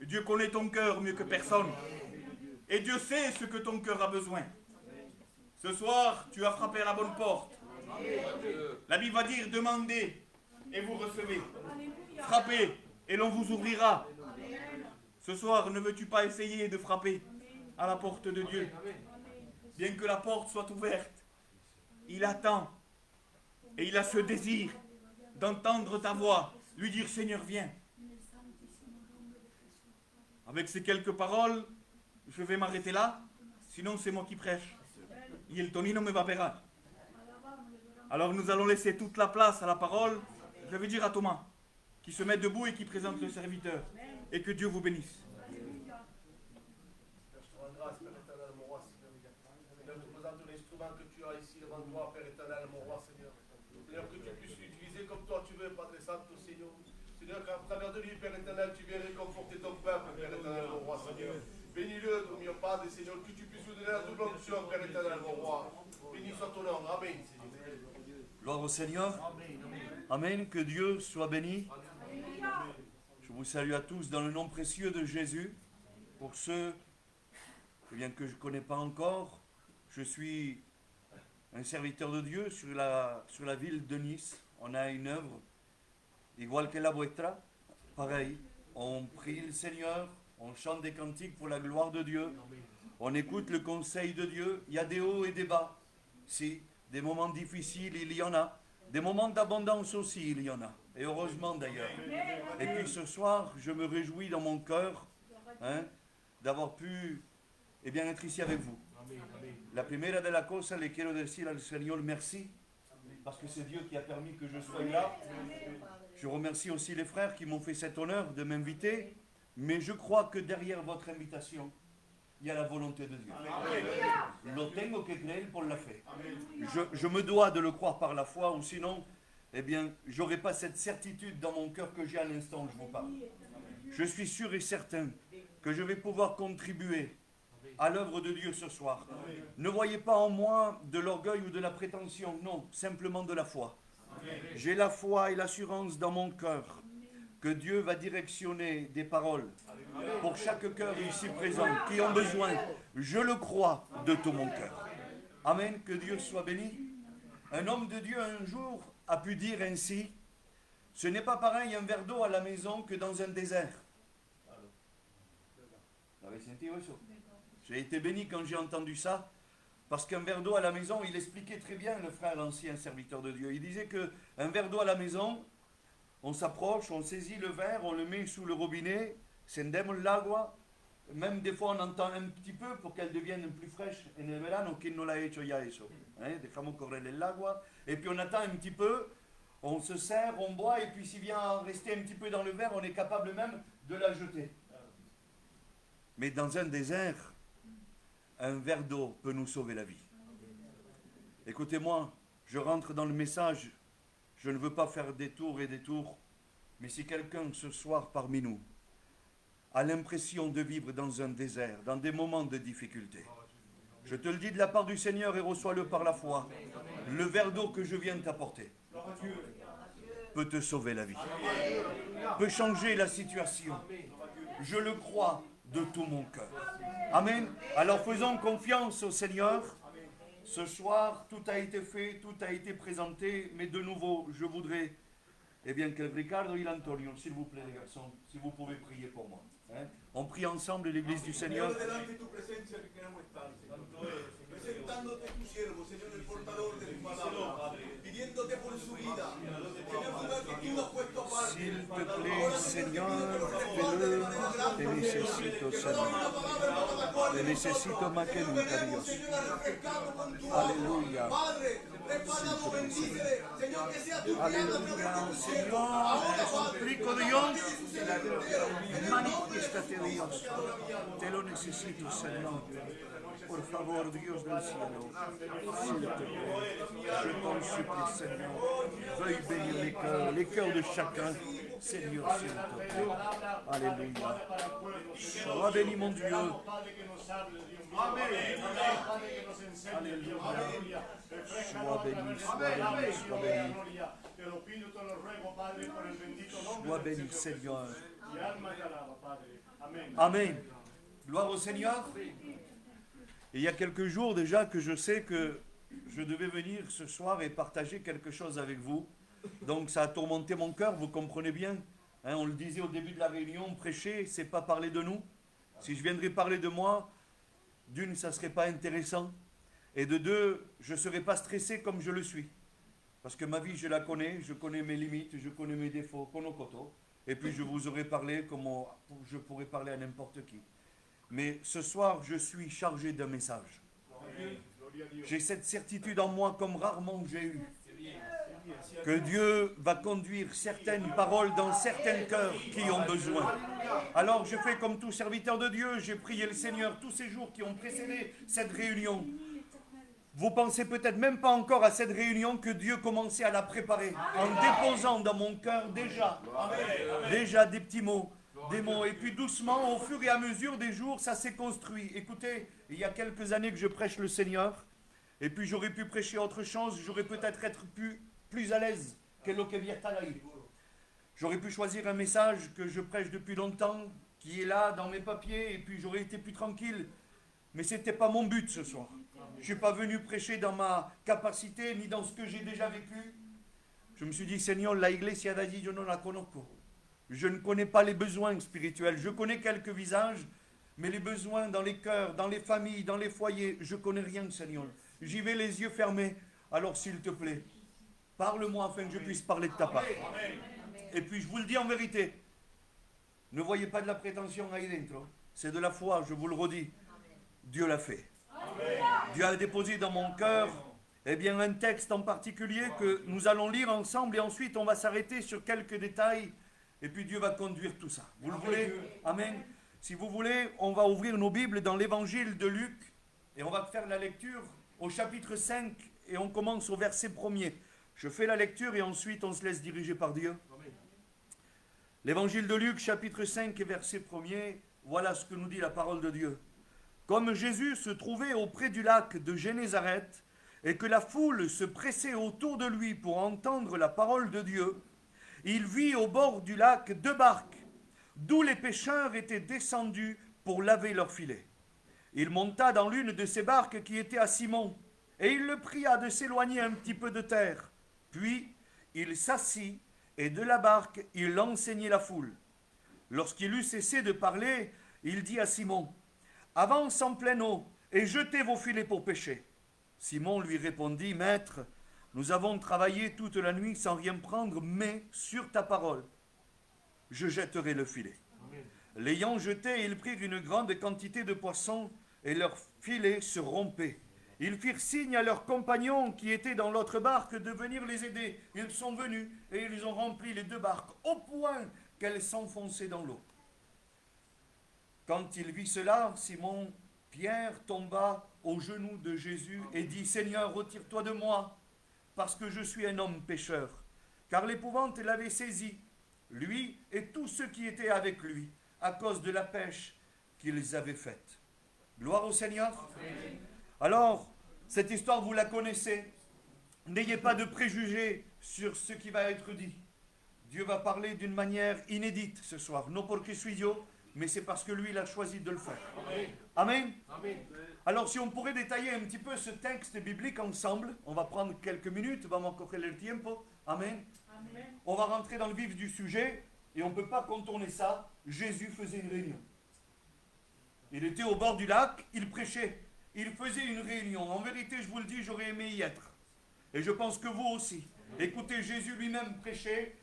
Et Dieu connaît ton cœur mieux que personne. Et Dieu sait ce que ton cœur a besoin. Ce soir, tu as frappé à la bonne porte. La Bible va dire, demandez et vous recevez. Frappez et l'on vous ouvrira. Ce soir, ne veux-tu pas essayer de frapper à la porte de Dieu? Bien que la porte soit ouverte, il attend. Et il a ce désir d'entendre ta voix, lui dire, Seigneur, viens. Avec ces quelques paroles, je vais m'arrêter là, sinon c'est moi qui prêche. Y el Tony no me va a pegar. Alors nous allons laisser toute la place à la parole. Je vais dire à Thomas, qui se met debout et qui présente le serviteur. Et que Dieu vous bénisse. L'instrument que tu as ici devant toi, Père éternel, mon roi, Seigneur. Seigneur, que tu puisses l'utiliser comme toi tu veux, Padre Santo, Seigneur. Seigneur, qu'à travers de lui, Père éternel, tu viens réconforter ton peuple, Père éternel, mon roi, Seigneur. Bénis-le, mon mio Padre, Seigneur, que tu puisses lui donner la double onction, Père éternel, mon roi. Bénis soit ton nom. Amen, Seigneur. Gloire au Seigneur. Amen. Que Dieu soit béni. Je vous salue à tous dans le nom précieux de Jésus. Pour ceux que je ne connais pas encore, je suis un serviteur de Dieu sur la ville de Nice. On a une œuvre, igual que la vuestra, pareil. On prie le Seigneur, on chante des cantiques pour la gloire de Dieu. On écoute le conseil de Dieu. Il y a des hauts et des bas. Si, des moments difficiles, il y en a. Des moments d'abondance aussi, il y en a. Et heureusement d'ailleurs. Et puis ce soir, je me réjouis dans mon cœur d'avoir pu être ici avec vous. La primera de las cosas le quiero decir al Señor merci, parce que c'est Dieu qui a permis que je sois là. Je remercie aussi les frères qui m'ont fait cet honneur de m'inviter, mais je crois que derrière votre invitation, il y a la volonté de Dieu. Lo tengo que creer por la fe. Je me dois de le croire par la foi, ou sinon, eh bien, j'aurais pas cette certitude dans mon cœur que j'ai à l'instant où je vous parle. Je suis sûr et certain que je vais pouvoir contribuer à l'œuvre de Dieu ce soir. Ne voyez pas en moi de l'orgueil ou de la prétention, non, simplement de la foi. J'ai la foi et l'assurance dans mon cœur que Dieu va directionner des paroles pour chaque cœur ici présent qui ont besoin. Je le crois de tout mon cœur. Amen, que Dieu soit béni. Un homme de Dieu un jour a pu dire ainsi, ce n'est pas pareil un verre d'eau à la maison que dans un désert. Vous avez senti ça? J'ai été béni quand j'ai entendu ça, parce qu'un verre d'eau à la maison, il expliquait très bien, le frère, l'ancien serviteur de Dieu. Il disait qu'un verre d'eau à la maison, on s'approche, on saisit le verre, on le met sous le robinet, scendemos l'agua, même des fois on entend un petit peu pour qu'elle devienne plus fraîche. En el verano, ¿quién no la ha hecho ya eso? Dejamos correr el agua, et puis on attend un petit peu, on se sert, on boit, et puis s'il vient rester un petit peu dans le verre, on est capable même de la jeter. Mais dans un désert, un verre d'eau peut nous sauver la vie. Écoutez-moi, je rentre dans le message, je ne veux pas faire des tours et des tours, mais si quelqu'un ce soir parmi nous a l'impression de vivre dans un désert, dans des moments de difficulté, je te le dis de la part du Seigneur et reçois-le par la foi, le verre d'eau que je viens de t'apporter peut te sauver la vie, peut changer la situation. Je le crois de tout mon cœur. Amen. Alors faisons confiance au Seigneur. Ce soir, tout a été fait, tout a été présenté, mais de nouveau, je voudrais, eh bien, que Ricardo et Antonio, s'il vous plaît, les garçons, si vous pouvez prier pour moi. Hein? On prie ensemble l'Église du Seigneur. Presentándote tu siervo, Señor, el portador de tu palabra, pidiéndote por su vida, Señor, lugar que tú has puesto aparte. S'il te plaît, Seigneur, fais-le. Te necesito, Señor. Te necesito más que nunca, Dios. Aleluya. Padre, prepáralo, bendícele, Señor, que sea tu Aleluya, Señor. Te suplico, Dios. Manifiéstate, Dios. Te lo necesito, Señor. Por favor, Dios del cielo, s'il te plaît, je t'en supplie, Seigneur, veuille bénir les cœurs de chacun, Seigneur, s'il te plaît. Alléluia. Sois béni, mon Dieu. Alléluia. Sois béni, sois béni, sois béni. Sois béni, Seigneur. Amen. Gloire au Seigneur. Et il y a quelques jours déjà que je sais que je devais venir ce soir et partager quelque chose avec vous. Donc ça a tourmenté mon cœur, vous comprenez bien. Hein, on le disait au début de la réunion, prêcher, c'est pas parler de nous. Si je viendrais parler de moi, d'une, ça ne serait pas intéressant. Et de deux, je ne serais pas stressé comme je le suis. Parce que ma vie, je la connais, je connais mes limites, je connais mes défauts, konokoto. Et puis je vous aurais parlé comme je pourrais parler à n'importe qui. Mais ce soir, je suis chargé d'un message. J'ai cette certitude en moi comme rarement j'ai eu. Que Dieu va conduire certaines paroles dans certains cœurs qui ont besoin. Alors je fais comme tout serviteur de Dieu, j'ai prié le Seigneur tous ces jours qui ont précédé cette réunion. Vous pensez peut-être même pas encore à cette réunion que Dieu commençait à la préparer en déposant dans mon cœur déjà des petits mots. Des mots. Et puis doucement, au fur et à mesure des jours, ça s'est construit. Écoutez, il y a quelques années que je prêche le Seigneur, et puis j'aurais pu prêcher autre chose, j'aurais peut-être être plus à l'aise que lo que vietalaï. J'aurais pu choisir un message que je prêche depuis longtemps, qui est là dans mes papiers, et puis j'aurais été plus tranquille. Mais ce n'était pas mon but ce soir. Je ne suis pas venu prêcher dans ma capacité, ni dans ce que j'ai déjà vécu. Je me suis dit, Seigneur, la iglesia d'allí, yo no la conozco. Je ne connais pas les besoins spirituels. Je connais quelques visages, mais les besoins dans les cœurs, dans les familles, dans les foyers, je ne connais rien, Seigneur. J'y vais les yeux fermés. Alors, s'il te plaît, parle-moi afin que je puisse parler de ta part. Et puis, je vous le dis en vérité, ne voyez pas de la prétention ahí dentro. C'est de la foi, je vous le redis. Dieu l'a fait. Dieu a déposé dans mon cœur un texte en particulier que nous allons lire ensemble et ensuite on va s'arrêter sur quelques détails et puis Dieu va conduire tout ça. Vous le voulez? Amen. Si vous voulez, on va ouvrir nos Bibles dans l'évangile de Luc et on va faire la lecture au chapitre 5 et on commence au verset 1er. Je fais la lecture et ensuite on se laisse diriger par Dieu. L'évangile de Luc, chapitre 5 et verset 1er, voilà ce que nous dit la parole de Dieu. Comme Jésus se trouvait auprès du lac de Génézareth et que la foule se pressait autour de lui pour entendre la parole de Dieu, il vit au bord du lac 2 barques, d'où les pêcheurs étaient descendus pour laver leurs filets. Il monta dans l'une de ces barques qui était à Simon, et il le pria de s'éloigner un petit peu de terre. Puis il s'assit, et de la barque il enseignait la foule. Lorsqu'il eut cessé de parler, il dit à Simon, « Avance en pleine eau, et jetez vos filets pour pêcher. » Simon lui répondit, « Maître, nous avons travaillé toute la nuit sans rien prendre, mais sur ta parole, je jetterai le filet. » L'ayant jeté, ils prirent une grande quantité de poissons, et leurs filets se rompaient. Ils firent signe à leurs compagnons qui étaient dans l'autre barque de venir les aider. Ils sont venus et ils ont rempli les 2 barques au point qu'elles s'enfonçaient dans l'eau. Quand il vit cela, Simon Pierre tomba aux genoux de Jésus et dit, « Seigneur, retire-toi de moi, parce que je suis un homme pécheur. » Car l'épouvante l'avait saisi, lui et tous ceux qui étaient avec lui, à cause de la pêche qu'ils avaient faite. Gloire au Seigneur. Amen. Alors, cette histoire, vous la connaissez. N'ayez pas de préjugés sur ce qui va être dit. Dieu va parler d'une manière inédite ce soir. Non porque suis yo, mais c'est parce que lui, il a choisi de le faire. Amen. Amen. Alors, si on pourrait détailler un petit peu ce texte biblique ensemble, on va prendre quelques minutes, vamos a coger el tiempo. Amen. Amen. On va rentrer dans le vif du sujet et on ne peut pas contourner ça. Jésus faisait une réunion. Il était au bord du lac, il prêchait. Il faisait une réunion. En vérité, je vous le dis, j'aurais aimé y être. Et je pense que vous aussi. Écoutez, Jésus lui-même prêchait.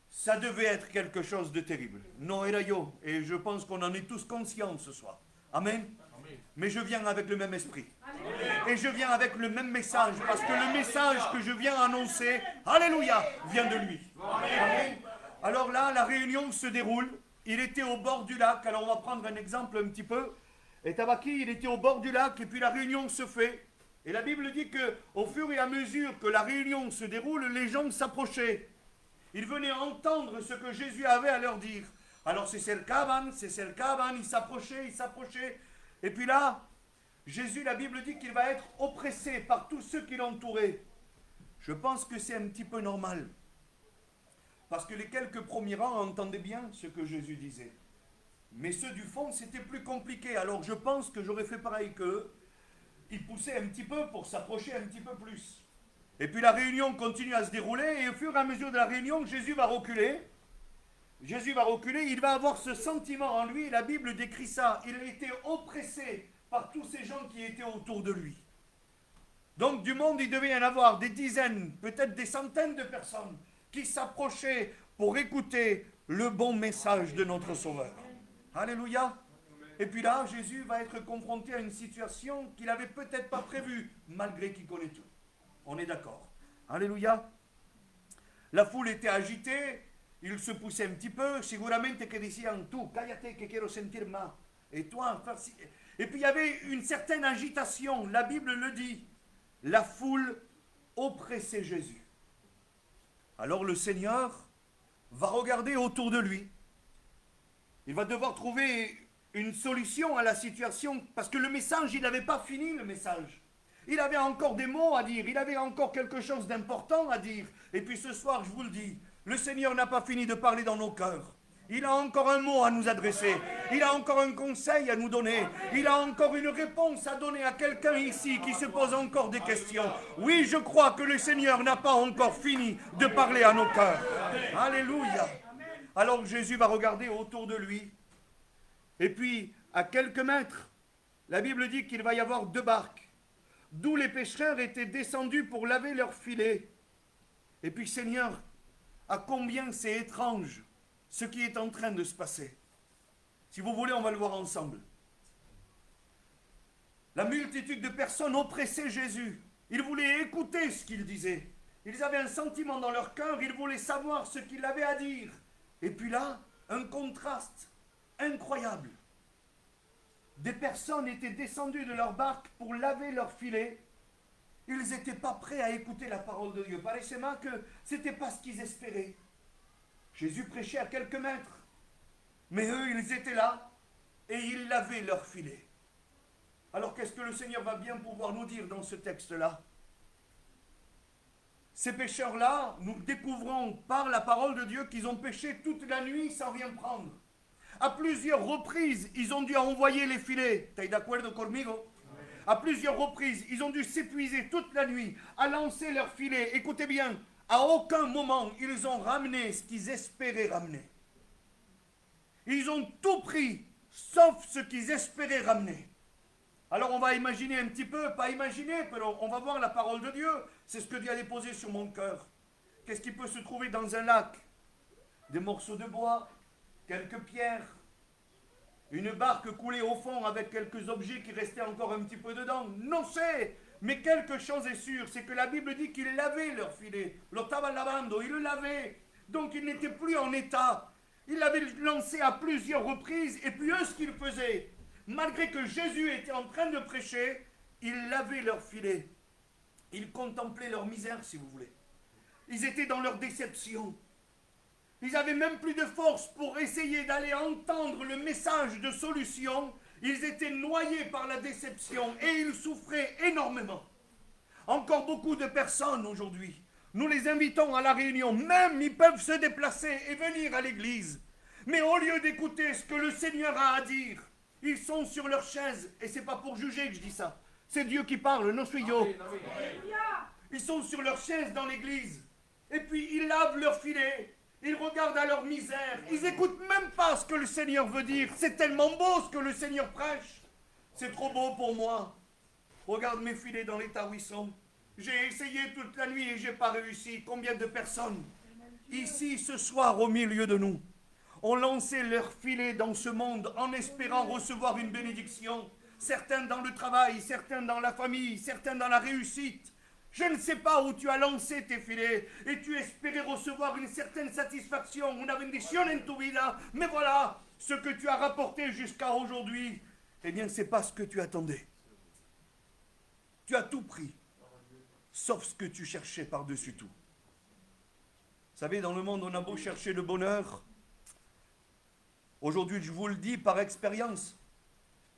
Ça devait être quelque chose de terrible. Non, era yo. Et je pense qu'on en est tous conscients ce soir. Amen. Amen. Mais je viens avec le même esprit. Amen. Et je viens avec le même message. Parce que le message que je viens annoncer, alléluia, vient de lui. Amen. Alors là, la réunion se déroule. Il était au bord du lac. Alors on va prendre un exemple un petit peu. Et Tabaki, il était au bord du lac et puis la réunion se fait. Et la Bible dit qu'au fur et à mesure que la réunion se déroule, les gens s'approchaient. Ils venaient entendre ce que Jésus avait à leur dire. Alors c'est cercaban, ils s'approchaient. Et puis là, Jésus, la Bible dit qu'il va être oppressé par tous ceux qui l'entouraient. Je pense que c'est un petit peu normal. Parce que les quelques premiers rangs entendaient bien ce que Jésus disait. Mais ceux du fond, c'était plus compliqué. Alors je pense que j'aurais fait pareil qu'eux. Ils poussaient un petit peu pour s'approcher un petit peu plus. Et puis la réunion continue à se dérouler. Et au fur et à mesure de la réunion, Jésus va reculer. Il va avoir ce sentiment en lui. La Bible décrit ça. Il a été oppressé par tous ces gens qui étaient autour de lui. Donc du monde, il devait y en avoir des dizaines, peut-être des centaines de personnes qui s'approchaient pour écouter le bon message de notre Sauveur. Alléluia. Et puis là, Jésus va être confronté à une situation qu'il n'avait peut-être pas prévue, malgré qu'il connaît tout. On est d'accord. Alléluia. La foule était agitée, il se poussait un petit peu, seguramente que decían, tú, cállate que quiero sentir más. Et toi, et puis il y avait une certaine agitation, la Bible le dit. La foule oppressait Jésus. Alors le Seigneur va regarder autour de lui. Il va devoir trouver une solution à la situation, parce que le message, il n'avait pas fini le message. Il avait encore des mots à dire, il avait encore quelque chose d'important à dire. Et puis ce soir, je vous le dis, le Seigneur n'a pas fini de parler dans nos cœurs. Il a encore un mot à nous adresser. Il a encore un conseil à nous donner. Il a encore une réponse à donner à quelqu'un ici qui se pose encore des questions. Oui, je crois que le Seigneur n'a pas encore fini de parler à nos cœurs. Alléluia. Alors Jésus va regarder autour de lui. Et puis, à quelques mètres, la Bible dit qu'il va y avoir 2 barques, d'où les pêcheurs étaient descendus pour laver leurs filets. Et puis, Seigneur, à combien c'est étrange ce qui est en train de se passer. Si vous voulez, on va le voir ensemble. La multitude de personnes oppressaient Jésus. Ils voulaient écouter ce qu'il disait. Ils avaient un sentiment dans leur cœur, ils voulaient savoir ce qu'il avait à dire. Et puis là, un contraste incroyable. Des personnes étaient descendues de leur barque pour laver leurs filets. Ils n'étaient pas prêts à écouter la parole de Dieu. Paraissait-moi que ce n'était pas ce qu'ils espéraient. Jésus prêchait à quelques mètres. Mais eux, ils étaient là et ils lavaient leurs filets. Alors qu'est-ce que le Seigneur va bien pouvoir nous dire dans ce texte-là? Ces pécheurs-là, nous découvrons par la parole de Dieu qu'ils ont péché toute la nuit sans rien prendre. À plusieurs reprises, ils ont dû envoyer les filets. ¿Estáis de acuerdo conmigo? À plusieurs reprises, ils ont dû s'épuiser toute la nuit à lancer leurs filets. Écoutez bien, à aucun moment, ils ont ramené ce qu'ils espéraient ramener. Ils ont tout pris, sauf ce qu'ils espéraient ramener. Alors on va imaginer un petit peu, pas imaginer, mais on va voir la parole de Dieu. C'est ce que Dieu a déposé sur mon cœur. Qu'est-ce qui peut se trouver dans un lac? Des morceaux de bois, quelques pierres, une barque coulée au fond avec quelques objets qui restaient encore un petit peu dedans. Non c'est, mais quelque chose est sûr, c'est que la Bible dit qu'ils lavaient leur filet. Lo estaban lavando, ils le lavaient. Donc ils n'étaient plus en état. Ils l'avaient lancé à plusieurs reprises, et puis eux, ce qu'ils faisaient, malgré que Jésus était en train de prêcher, ils lavaient leur filet. Ils contemplaient leur misère, si vous voulez. Ils étaient dans leur déception. Ils n'avaient même plus de force pour essayer d'aller entendre le message de solution. Ils étaient noyés par la déception et ils souffraient énormément. Encore beaucoup de personnes aujourd'hui, nous les invitons à la réunion, même ils peuvent se déplacer et venir à l'église. Mais au lieu d'écouter ce que le Seigneur a à dire, ils sont sur leur chaise, et c'est pas pour juger que je dis ça. C'est Dieu qui parle, non suis yo. Ils sont sur leur chaise dans l'église, et puis ils lavent leur filet, ils regardent à leur misère, ils écoutent même pas ce que le Seigneur veut dire. C'est tellement beau ce que le Seigneur prêche. C'est trop beau pour moi. Regarde mes filets dans l'état où ils sont. J'ai essayé toute la nuit et j'ai pas réussi. Combien de personnes ici ce soir au milieu de nous ont lancé leur filet dans ce monde en espérant recevoir une bénédiction. Certains dans le travail, certains dans la famille, certains dans la réussite. Je ne sais pas où tu as lancé tes filets et tu espérais recevoir une certaine satisfaction, una bendición en tu vida. Mais voilà, ce que tu as rapporté jusqu'à aujourd'hui, eh bien, c'est pas ce que tu attendais. Tu as tout pris, sauf ce que tu cherchais par-dessus tout. Vous savez, dans le monde, on a beau chercher le bonheur. Aujourd'hui, je vous le dis par expérience,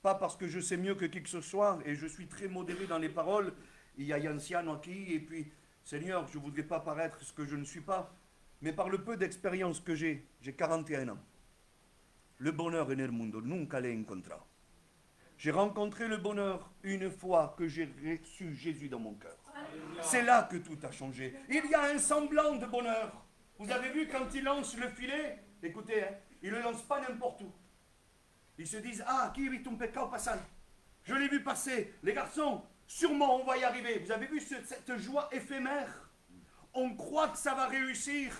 pas parce que je sais mieux que qui que ce soit, et je suis très modéré dans les paroles. Il y a Yanciano qui, et puis, Seigneur, je ne voudrais pas paraître ce que je ne suis pas, mais par le peu d'expérience que j'ai 41 ans. Le bonheur en el mundo, nunca l'he encontrado. J'ai rencontré le bonheur une fois que j'ai reçu Jésus dans mon cœur. C'est là que tout a changé. Il y a un semblant de bonheur. Vous avez vu quand il lance le filet, écoutez, hein, il ne le lance pas n'importe où. Ils se disent, ah, qui vit un pecado pasal? Je l'ai vu passer. Les garçons, sûrement on va y arriver. Vous avez vu cette joie éphémère? On croit que ça va réussir.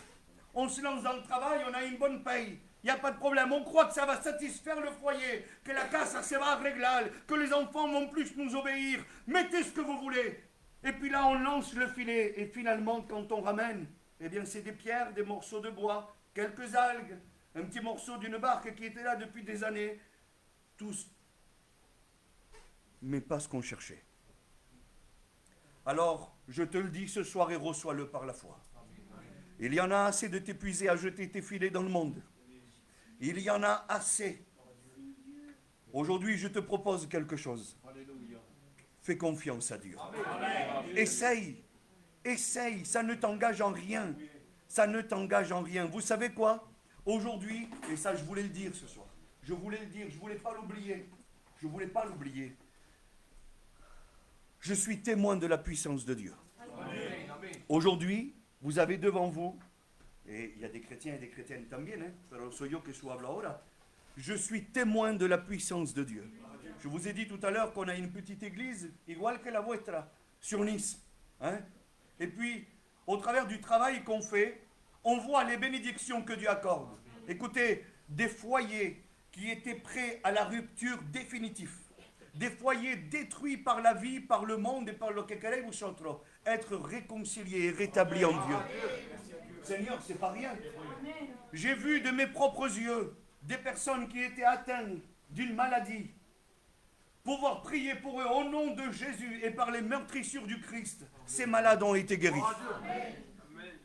On se lance dans le travail, on a une bonne paye. Il n'y a pas de problème. On croit que ça va satisfaire le foyer, que la casa se va arreglar, que les enfants vont plus nous obéir. Mettez ce que vous voulez. Et puis là, on lance le filet. Et finalement, quand on ramène, eh bien, c'est des pierres, des morceaux de bois, quelques algues, un petit morceau d'une barque qui était là depuis des années. Tous. Mais pas ce qu'on cherchait. Alors, je te le dis ce soir et reçois-le par la foi. Il y en a assez de t'épuiser à jeter tes filets dans le monde. Il y en a assez. Aujourd'hui, je te propose quelque chose. Fais confiance à Dieu. Essaye. Essaye. Ça ne t'engage en rien. Ça ne t'engage en rien. Vous savez quoi? Aujourd'hui, et ça je voulais le dire ce soir. Je voulais le dire, je ne voulais pas l'oublier. Je ne voulais pas l'oublier. Je suis témoin de la puissance de Dieu. Aujourd'hui, vous avez devant vous, et il y a des chrétiens et des chrétiennes también, pero soy yo que hablo ahora. Je suis témoin de la puissance de Dieu. Je vous ai dit tout à l'heure qu'on a une petite église, igual que la vuestra, sur Nice. Hein? Et puis, au travers du travail qu'on fait, on voit les bénédictions que Dieu accorde. Écoutez, des foyers qui étaient prêts à la rupture définitive. des foyers détruits par la vie, par le monde et par lo que queréis vosotros, être réconciliés et rétablis en Dieu. Seigneur, c'est pas rien. J'ai vu de mes propres yeux des personnes qui étaient atteintes d'une maladie, pouvoir prier pour eux au nom de Jésus et par les meurtrissures du Christ, ces malades ont été guéris.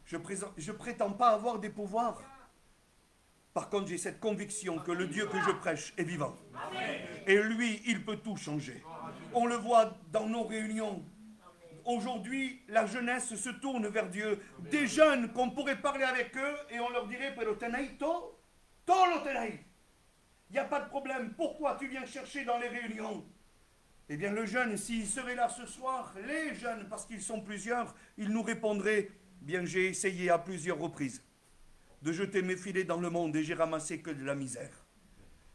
Je prétends pas avoir des pouvoirs. Par contre, j'ai cette conviction que le Dieu que je prêche est vivant. Et lui, il peut tout changer. On le voit dans nos réunions. Aujourd'hui, la jeunesse se tourne vers Dieu. Des jeunes qu'on pourrait parler avec eux et on leur dirait, pero tenéis todo, todo lo tenéis. Il n'y a pas de problème. Pourquoi tu viens chercher dans les réunions? Eh bien, le jeune, s'il serait là ce soir, les jeunes, parce qu'ils sont plusieurs, ils nous répondraient, bien, j'ai essayé à plusieurs reprises de jeter mes filets dans le monde et j'ai ramassé que de la misère.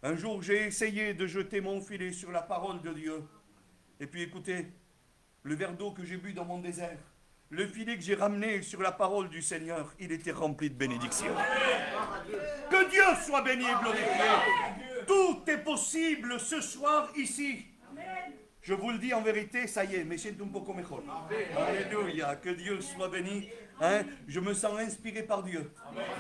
Un jour, j'ai essayé de jeter mon filet sur la parole de Dieu. Et puis, écoutez, le verre d'eau que j'ai bu dans mon désert, le filet que j'ai ramené sur la parole du Seigneur, il était rempli de bénédictions. Que Dieu soit béni et glorifié. Tout est possible ce soir ici. Je vous le dis en vérité, ça y est, me siento un poco mejor. Alléluia, que Dieu soit béni. Hein? Je me sens inspiré par Dieu.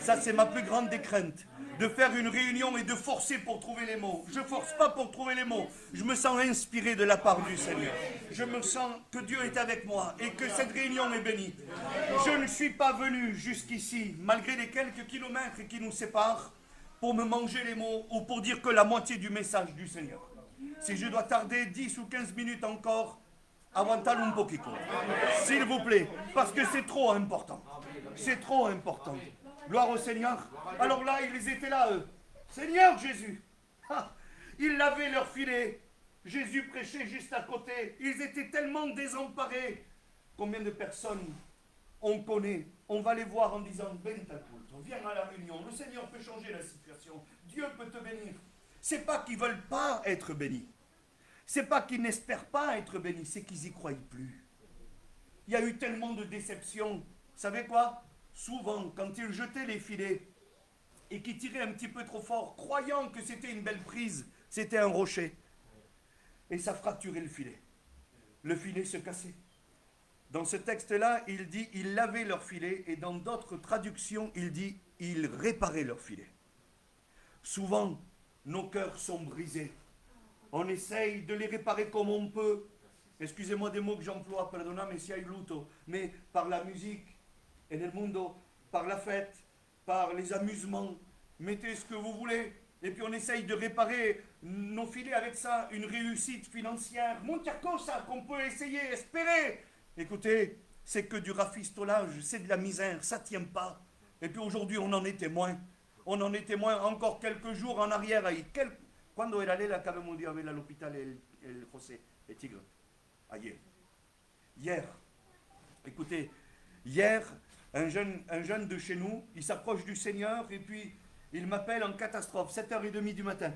Ça, c'est ma plus grande des craintes. De faire une réunion et de forcer pour trouver les mots. Je ne force pas pour trouver les mots. Je me sens inspiré de la part du Seigneur. Je me sens que Dieu est avec moi et que cette réunion est bénie. Je ne suis pas venu jusqu'ici, malgré les quelques kilomètres qui nous séparent, pour me manger les mots ou pour dire que la moitié du message du Seigneur. Si je dois tarder 10 ou 15 minutes encore, aguantalo un poquito. S'il vous plaît, parce que c'est trop important. C'est trop important. Gloire au Seigneur. Alors là, ils étaient là, eux. Seigneur Jésus. Ils lavaient leur filet. Jésus prêchait juste à côté. Ils étaient tellement désemparés. Combien de personnes on connaît, on va les voir en disant, Venta culto, viens à la réunion. Le Seigneur peut changer la situation. Dieu peut te bénir. C'est pas qu'ils veulent pas être bénis. C'est pas qu'ils n'espèrent pas être bénis, c'est qu'ils y croient plus. Il y a eu tellement de déceptions. Vous savez quoi? Souvent, quand ils jetaient les filets et qu'ils tiraient un petit peu trop fort, croyant que c'était une belle prise, c'était un rocher. Et ça fracturait le filet. Le filet se cassait. Dans ce texte-là, il dit « ils lavaient leur filet » et dans d'autres traductions, il dit « ils réparaient leur filet ». Souvent, nos cœurs sont brisés. On essaye de les réparer comme on peut. Excusez-moi des mots que j'emploie, perdoname si hay luto, mais par la musique, en el mundo, par la fête, par les amusements, mettez ce que vous voulez. Et puis on essaye de réparer nos filets avec ça, une réussite financière, mucha cosa qu'on peut essayer, espérer. Écoutez, c'est que du rafistolage, c'est de la misère, ça ne tient pas. Et puis aujourd'hui, on en est témoin. On en est témoin encore quelques jours en arrière. Cuando era Lela que habíamos ido a ver à l'hôpital el José, el Tigre? Ayer. Hier. Écoutez, hier, un jeune de chez nous, il s'approche du Seigneur et puis il m'appelle en catastrophe, 7h30 du matin.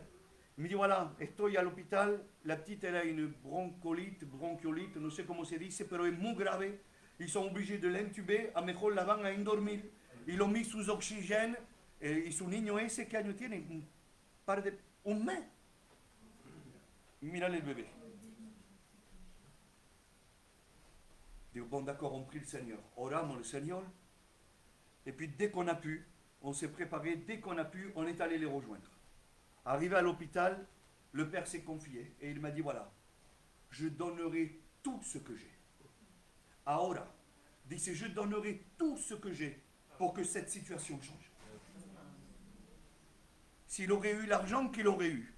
Il me dit, voilà, estoy à l'hôpital, la petite elle a une bronchiolite, no sé cómo se dice, pero es muy grave. Ils sont obligés de l'intuber, a mejor la van a endormir. Ils l'ont mis sous oxygène y su niño ese, ¿qué año tiene? Un mes. Mira le bébé. Je dis, bon d'accord, on prie le Seigneur. Oramos le Seigneur. Et puis dès qu'on a pu, on s'est préparé, dès qu'on a pu, on est allé les rejoindre. Arrivé à l'hôpital, le père s'est confié et il m'a dit, voilà, je donnerai tout ce que j'ai. Ahora, dice, je donnerai tout ce que j'ai pour que cette situation change. S'il aurait eu l'argent qu'il aurait eu,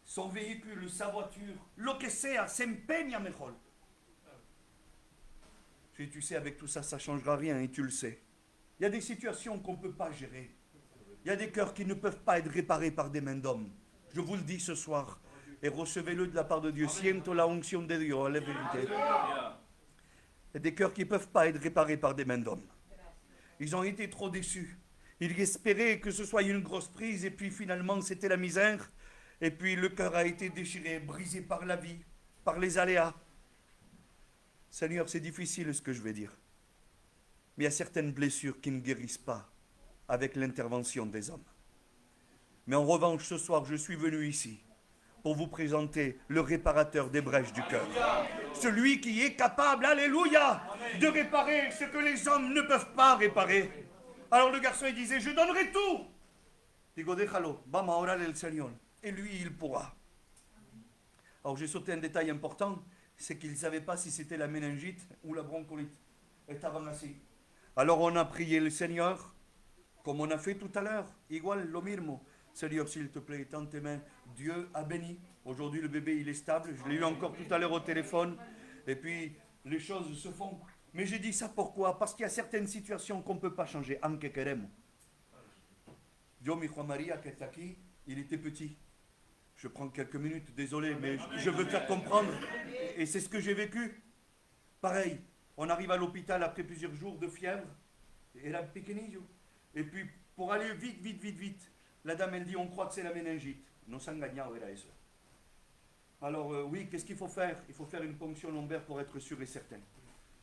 son véhicule, sa voiture, lo que sea, se empeña mejor. Si tu sais, avec tout ça, ça ne changera rien et tu le sais. Il y a des situations qu'on ne peut pas gérer. Il y a des cœurs qui ne peuvent pas être réparés par des mains d'hommes. Je vous le dis ce soir. Et recevez-le de la part de Dieu. Siento la onction de Dieu, la vérité. Il y a des cœurs qui ne peuvent pas être réparés par des mains d'hommes. Ils ont été trop déçus. Ils espéraient que ce soit une grosse prise et puis finalement c'était la misère. Et puis le cœur a été déchiré, brisé par la vie, par les aléas. Seigneur, c'est difficile ce que je vais dire. Mais il y a certaines blessures qui ne guérissent pas avec l'intervention des hommes. Mais en revanche, ce soir, je suis venu ici pour vous présenter le réparateur des brèches du cœur. Celui qui est capable, alléluia, de réparer ce que les hommes ne peuvent pas réparer. Alors le garçon il disait, je donnerai tout. Digo, déjalo, vamos a orar el Señor. Et lui, il pourra. Alors j'ai sauté un détail important, c'est qu'il ne savait pas si c'était la méningite ou la broncolite. Estaban así. Alors on a prié le Seigneur, comme on a fait tout à l'heure. Igual, lo mismo. Seigneur, s'il te plaît, tends tes mains. Dieu a béni. Aujourd'hui, le bébé, il est stable. Je l'ai eu encore tout à l'heure au téléphone. Et puis, les choses se font. Mais j'ai dit ça pourquoi? Parce qu'il y a certaines situations qu'on ne peut pas changer. Aunque queremos. Yo, mi Juan María, qui est aquí, il était petit. Je prends quelques minutes, désolé, mais je veux faire comprendre. Et c'est ce que j'ai vécu. Pareil, on arrive à l'hôpital après plusieurs jours de fièvre. Era pequeñillo. Et puis, pour aller vite, la dame, elle dit, on croit que c'est la méningite. Nos engañado era eso. Alors, oui, qu'est-ce qu'il faut faire? Il faut faire une ponction lombaire pour être sûr et certain.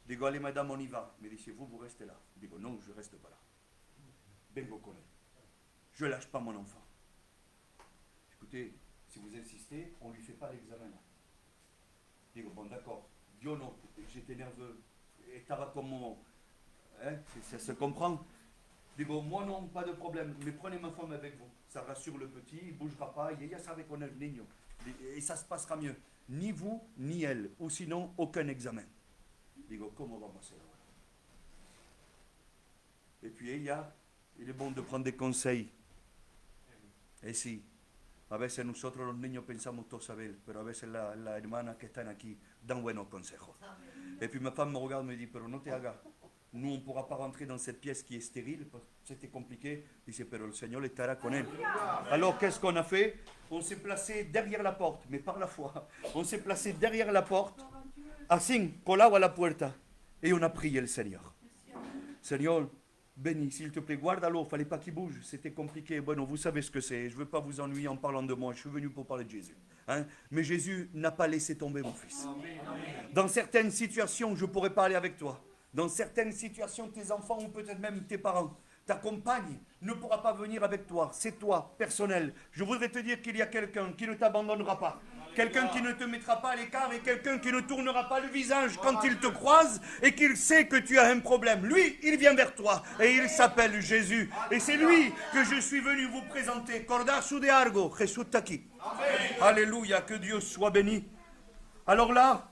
Digo, allez, madame, on y va. Mais dit, vous restez là. Digo, non, je ne reste pas là. Vengo con elle. Je ne lâche pas mon enfant. Écoutez, si vous insistez, on ne lui fait pas l'examen là. Digo, bon, d'accord. Yo non, j'étais nerveux. Estaba como... Hein, ça se comprend. Digo, moi non, pas de problème, mais prenez ma femme avec vous. Ça rassure le petit, il ne bougera pas, et ella sabe con el niño. Et ça se passera mieux. Ni vous, ni elle. Ou sinon, aucun examen. Digo, comment vamos a hacer ahora? Et puis ella, il est bon de prendre des conseils. Et si, a veces nosotros los niños pensamos todo saber, pero a veces la hermana que están aquí dan buenos consejos. Et puis ma femme me regarde et me dit, pero no te hagas. Nous, on ne pourra pas rentrer dans cette pièce qui est stérile, parce que c'était compliqué. Il dit, pero le Seigneur estará con elle. Alors, qu'est-ce qu'on a fait? On s'est placé derrière la porte, mais par la foi. On s'est placé derrière la porte, así, colado a la puerta, et on a prié le Seigneur. Seigneur, bénis, s'il te plaît, guardalo, fallait pas qu'il bouge, c'était compliqué. Bon, vous savez ce que c'est, je ne veux pas vous ennuyer en parlant de moi, je suis venu pour parler de Jésus. Hein? Mais Jésus n'a pas laissé tomber mon fils. Dans certaines situations, je pourrais parler avec toi. Dans certaines situations, tes enfants ou peut-être même tes parents, ta compagne ne pourra pas venir avec toi. C'est toi, personnel. Je voudrais te dire qu'il y a quelqu'un qui ne t'abandonnera pas. Quelqu'un qui ne te mettra pas à l'écart et quelqu'un qui ne tournera pas le visage quand il te croise et qu'il sait que tu as un problème. Lui, il vient vers toi et il s'appelle Jésus. Et c'est lui que je suis venu vous présenter. Cordasu de Argo, Jesús aquí. Alléluia, que Dieu soit béni. Alors là,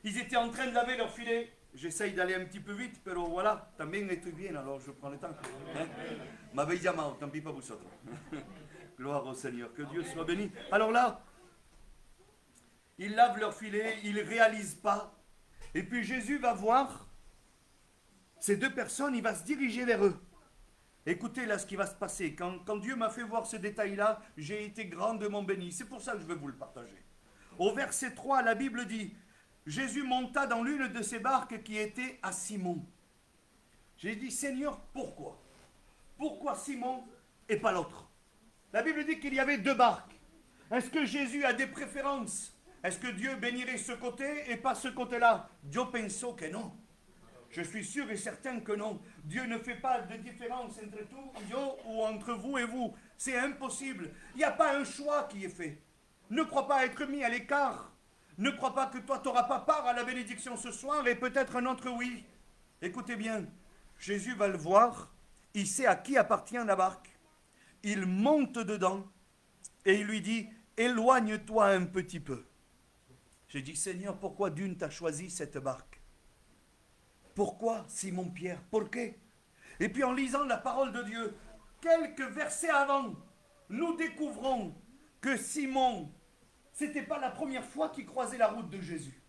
ils étaient en train de laver leur filet. J'essaye d'aller un petit peu vite, mais voilà, también estoy bien, alors je prends le temps. M'avez llamado, tant pis pas vosotros. Gloire au Seigneur, que Dieu soit béni. Alors là, ils lavent leur filet, ils ne réalisent pas. Et puis Jésus va voir ces deux personnes, il va se diriger vers eux. Écoutez là ce qui va se passer. Quand Dieu m'a fait voir ce détail-là, j'ai été grandement béni. C'est pour ça que je veux vous le partager. Au verset 3, la Bible dit, Jésus monta dans l'une de ces barques qui était à Simon. J'ai dit, Seigneur, pourquoi? Pourquoi Simon et pas l'autre? La Bible dit qu'il y avait deux barques. Est-ce que Jésus a des préférences? Est-ce que Dieu bénirait ce côté et pas ce côté-là? Yo penso que non. Je suis sûr et certain que non. Dieu ne fait pas de différence entre tout, yo, ou entre vous et vous. C'est impossible. Il n'y a pas un choix qui est fait. Ne crois pas être mis à l'écart. Ne crois pas que toi, tu n'auras pas part à la bénédiction ce soir et peut-être un autre oui. Écoutez bien, Jésus va le voir, il sait à qui appartient la barque. Il monte dedans et il lui dit, éloigne-toi un petit peu. J'ai dit, Seigneur, pourquoi d'une t'as choisi cette barque? Pourquoi, Simon-Pierre? Pourquoi? Et puis en lisant la parole de Dieu, quelques versets avant, nous découvrons que Simon, ce n'était pas la première fois qu'il croisait la route de Jésus.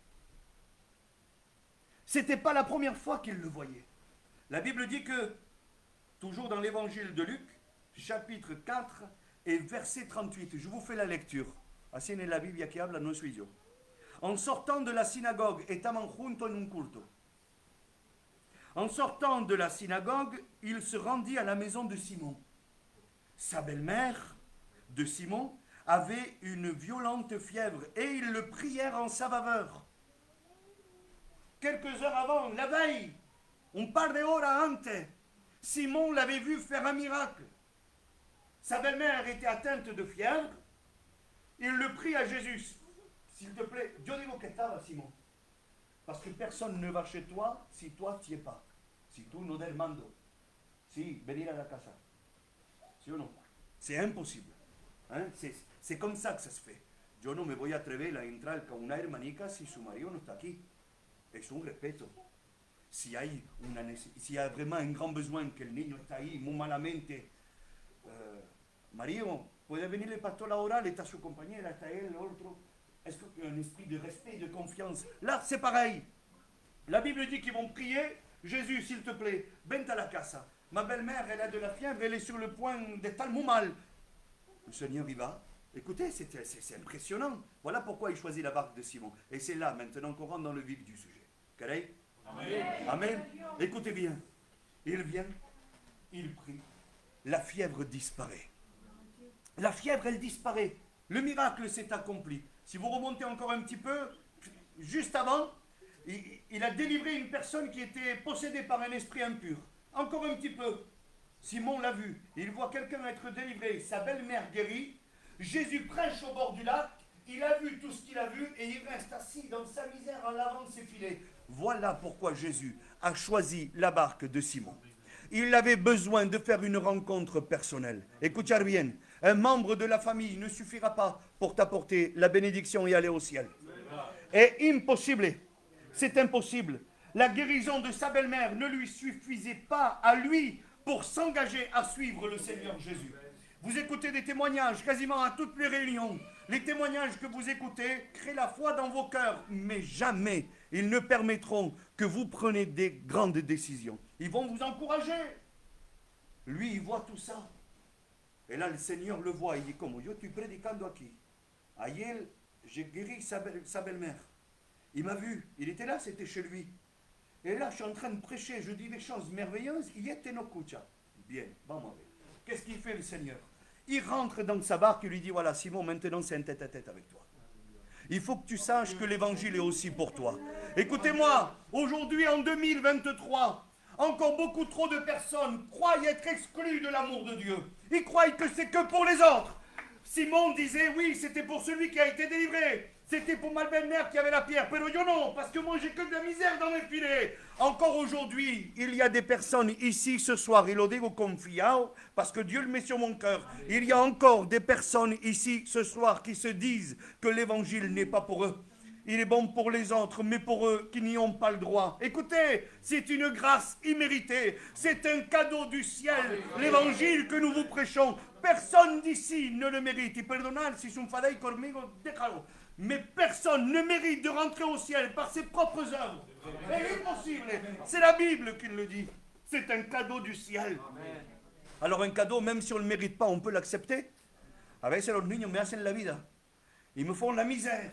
Ce n'était pas la première fois qu'il le voyait. La Bible dit que, toujours dans l'évangile de Luc, chapitre 4 et verset 38, je vous fais la lecture. Así en la Biblia que habla no soy yo. En sortant de la synagogue, estaban juntos en un culto. En sortant de la synagogue, il se rendit à la maison de Simon. Sa belle-mère de Simon avait une violente fièvre et ils le prièrent en sa faveur. Quelques heures avant, la veille, un par de horas antes, Simon l'avait vu faire un miracle. Sa belle-mère était atteinte de fièvre il le prie à Jésus. S'il te plaît, yo digo que estaba, Simon. Parce que personne ne va chez toi si toi tu n'y es pas. Si tu no del mando. Si, venir à la casa. ¿Sí o no? C'est imposible. Hein? C'est comme ça que ça se fait. Yo no me voy a atrever a entrar con una hermanica si su marido no está aquí. Es un respeto. Si y a vraiment un grand besoin que el niño está ahí muy malamente, marido, puede venir el pastor a orar, está su compañera, está él, el otro. Est-ce qu'il y a un esprit de respect, de confiance? Là, c'est pareil. La Bible dit qu'ils vont prier. Jésus, s'il te plaît, vente à la casa. Ma belle-mère, elle a de la fièvre, elle est sur le point d'être tellement mal. Le Seigneur y va. Écoutez, c'est impressionnant. Voilà pourquoi il choisit la barque de Simon. Et c'est là, maintenant, qu'on rentre dans le vif du sujet. Amen. Amen. Écoutez bien. Il vient, il prie. La fièvre disparaît. La fièvre, elle disparaît. Le miracle s'est accompli. Si vous remontez encore un petit peu, juste avant, il a délivré une personne qui était possédée par un esprit impur. Encore un petit peu. Simon l'a vu. Il voit quelqu'un être délivré. Sa belle-mère guérie. Jésus prêche au bord du lac. Il a vu tout ce qu'il a vu et il reste assis dans sa misère en lavant ses filets. Voilà pourquoi Jésus a choisi la barque de Simon. Il avait besoin de faire une rencontre personnelle. Écoutez bien, un membre de la famille ne suffira pas pour t'apporter la bénédiction et aller au ciel. Et impossible. C'est impossible. La guérison de sa belle-mère ne lui suffisait pas à lui pour s'engager à suivre le Seigneur Jésus. Vous écoutez des témoignages quasiment à toutes les réunions. Les témoignages que vous écoutez créent la foi dans vos cœurs, mais jamais ils ne permettront que vous preniez des grandes décisions. Ils vont vous encourager. Lui, il voit tout ça. Et là, le Seigneur le voit. Il dit, comme yo estoy predicando aquí. Ayer, j'ai guéri sa belle-mère. Il m'a vu. Il était là, c'était chez lui. Et là, je suis en train de prêcher. Je dis des choses merveilleuses. Il était no escucha. Bien, vamos a ver. Qu'est-ce qu'il fait, le Seigneur? Il rentre dans sa barque et lui dit, voilà, Simon, maintenant c'est un tête-à-tête avec toi. Il faut que tu saches que l'évangile est aussi pour toi. Écoutez-moi, aujourd'hui en 2023, encore beaucoup trop de personnes croient être exclues de l'amour de Dieu. Ils croient que c'est que pour les autres. Simon disait, oui, c'était pour celui qui a été délivré. C'était pour ma belle-mère qui avait la pierre. Mais yo non, parce que moi j'ai que de la misère dans mes filets. Encore aujourd'hui, il y a des personnes ici ce soir, et lo digo confiado, parce que Dieu le met sur mon cœur. Il y a encore des personnes ici ce soir qui se disent que l'évangile n'est pas pour eux. Il est bon pour les autres, mais pour eux qui n'y ont pas le droit. Écoutez, c'est une grâce imméritée. C'est un cadeau du ciel. L'évangile que nous vous prêchons, personne d'ici ne le mérite. Y perdonad si son fadai conmigo, déjalo. Mais personne ne mérite de rentrer au ciel par ses propres œuvres. C'est impossible. C'est la Bible qui le dit. C'est un cadeau du ciel. Alors un cadeau, même si on ne le mérite pas, on peut l'accepter. A veces los niños me hacen la vida. Ils me font la misère.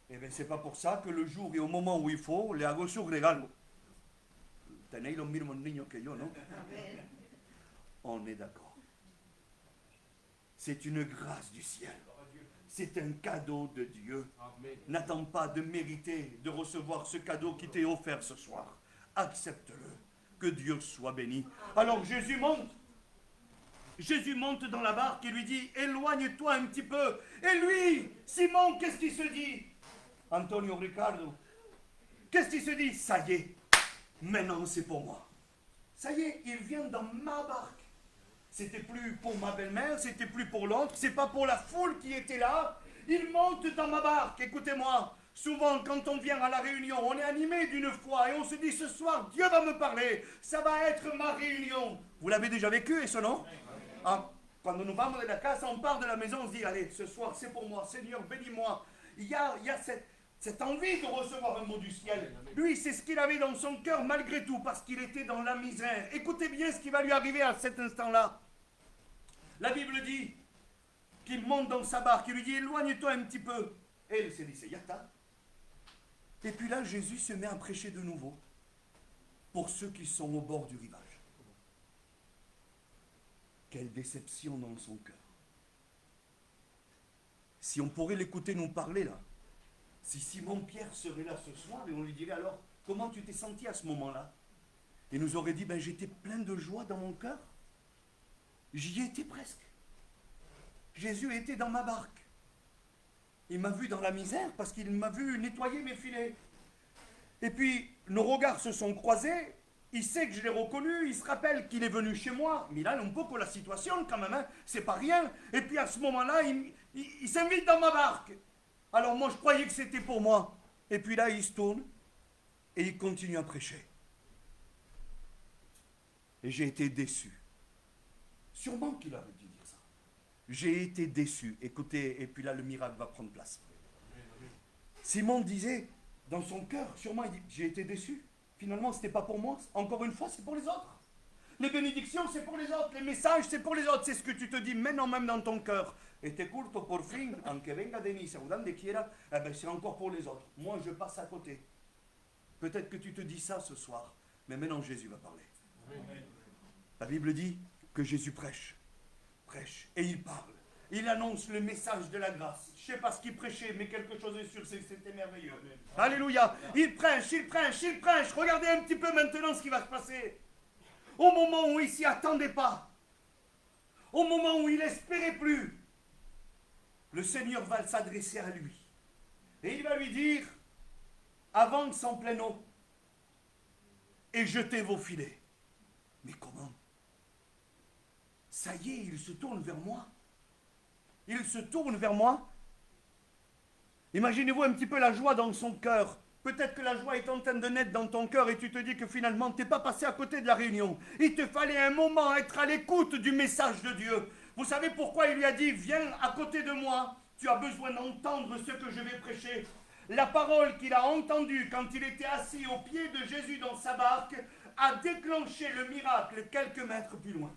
Eh bien, c'est pas pour ça que le jour et au moment où il faut, le hago su regalo. Tenéis los mismos niños que yo, ¿no? On est d'accord. C'est une grâce du ciel. C'est un cadeau de Dieu. N'attends pas de mériter, de recevoir ce cadeau qui t'est offert ce soir. Accepte-le. Que Dieu soit béni. Alors Jésus monte. Jésus monte dans la barque et lui dit, éloigne-toi un petit peu. Et lui, Simon, qu'est-ce qu'il se dit? Antonio Ricardo, qu'est-ce qu'il se dit? Ça y est, maintenant c'est pour moi. Ça y est, il vient dans ma barque. C'était plus pour ma belle-mère, c'était plus pour l'autre, c'est pas pour la foule qui était là. Il monte dans ma barque, écoutez-moi. Souvent, quand on vient à la réunion, on est animé d'une foi et on se dit, ce soir, Dieu va me parler. Ça va être ma réunion. Vous l'avez déjà vécu, et ce non? Ah, quand nous vamos de la casa, on part de la maison, on se dit, allez, ce soir, c'est pour moi. Seigneur, bénis-moi. Il y a cette envie de recevoir un mot du ciel. Lui, c'est ce qu'il avait dans son cœur malgré tout, parce qu'il était dans la misère. Écoutez bien ce qui va lui arriver à cet instant-là. La Bible dit qu'il monte dans sa barque, il lui dit, éloigne-toi un petit peu. Et il s'est dit, c'est Yata. Et puis là, Jésus se met à prêcher de nouveau pour ceux qui sont au bord du rivage. Quelle déception dans son cœur. Si on pourrait l'écouter nous parler là, si Simon-Pierre serait là ce soir et on lui dirait alors, comment tu t'es senti à ce moment-là? Il nous aurait dit, ben j'étais plein de joie dans mon cœur. J'y étais presque. Jésus était dans ma barque. il m'a vu dans la misère parce qu'il m'a vu nettoyer mes filets. Et puis, nos regards se sont croisés. Il sait que je l'ai reconnu, il se rappelle qu'il est venu chez moi. Mais là, un peu pour la situation quand même, hein. C'est pas rien. Et puis à ce moment-là, il s'invite dans ma barque. Alors moi, je croyais que c'était pour moi. Et puis là, il se tourne et il continue à prêcher. Et j'ai été déçu. Sûrement qu'il aurait dû dire ça. J'ai été déçu. Écoutez, et puis là, le miracle va prendre place. Simon disait, dans son cœur, sûrement, il dit, j'ai été déçu. Finalement, ce n'était pas pour moi. Encore une fois, c'est pour les autres. Les bénédictions, c'est pour les autres. Les messages, c'est pour les autres. C'est ce que tu te dis maintenant même dans ton cœur. Et te curto por fin, aunque venga de mí, según de quiera, eh ben, c'est encore pour les autres. Moi, je passe à côté. Peut-être que tu te dis ça ce soir. Mais maintenant, Jésus va parler. La Bible dit que Jésus prêche. Prêche. Et il parle. Il annonce le message de la grâce. Je ne sais pas ce qu'il prêchait, mais quelque chose est sûr, c'était merveilleux. Alléluia. Il prêche, il prêche, il prêche. Regardez un petit peu maintenant ce qui va se passer. Au moment où il ne s'y attendait pas, au moment où il n'espérait plus, le Seigneur va s'adresser à lui. Et il va lui dire, avance en pleine eau et jetez vos filets. Mais comment? Ça y est, il se tourne vers moi. Il se tourne vers moi. Imaginez-vous un petit peu la joie dans son cœur. Peut-être que la joie est en train de naître dans ton cœur et tu te dis que finalement tu n'es pas passé à côté de la réunion. Il te fallait un moment être à l'écoute du message de Dieu. Vous savez pourquoi il lui a dit, viens à côté de moi, tu as besoin d'entendre ce que je vais prêcher. La parole qu'il a entendue quand il était assis au pied de Jésus dans sa barque a déclenché le miracle quelques mètres plus loin.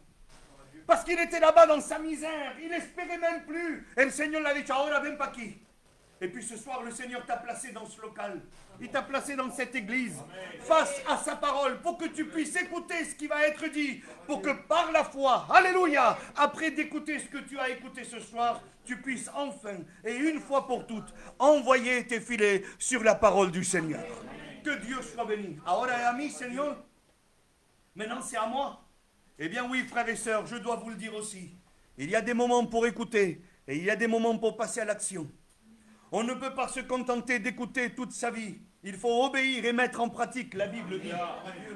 Parce qu'il était là-bas dans sa misère, il n'espérait même plus. Et le Seigneur l'a dit, ahora ven pa aquí. Et puis ce soir, le Seigneur t'a placé dans ce local. Il t'a placé dans cette église, face à sa parole, pour que tu puisses écouter ce qui va être dit, pour que par la foi, alléluia, après d'écouter ce que tu as écouté ce soir, tu puisses enfin, et une fois pour toutes, envoyer tes filets sur la parole du Seigneur. Que Dieu soit béni. Ahora es a mí, Seigneur. Maintenant, c'est à moi. Eh bien oui, frères et sœurs, je dois vous le dire aussi. Il y a des moments pour écouter, et il y a des moments pour passer à l'action. On ne peut pas se contenter d'écouter toute sa vie. Il faut obéir et mettre en pratique, la Bible dit.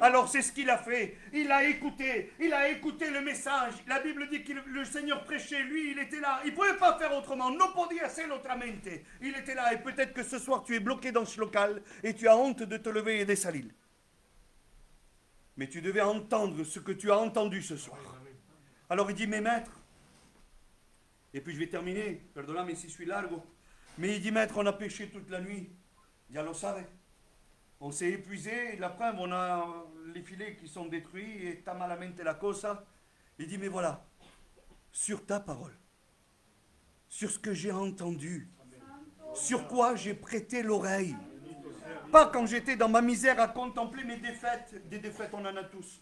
Alors c'est ce qu'il a fait. Il a écouté le message. La Bible dit que le Seigneur prêchait, lui, il était là. Il ne pouvait pas faire autrement. No podía hacer autramente. Il était là et peut-être que ce soir tu es bloqué dans ce local et tu as honte de te lever et de salir. Mais tu devais entendre ce que tu as entendu ce soir. Alors il dit, mais maître, et puis je vais terminer, perdoname si suis largo, mais il dit, maître, on a pêché toute la nuit, ya lo sabe. On s'est épuisé, la preuve, on a les filets qui sont détruits, et está malamente la cosa. Il dit, mais voilà, sur ta parole, sur ce que j'ai entendu, sur quoi j'ai prêté l'oreille, pas quand j'étais dans ma misère à contempler mes défaites. Des défaites, on en a tous.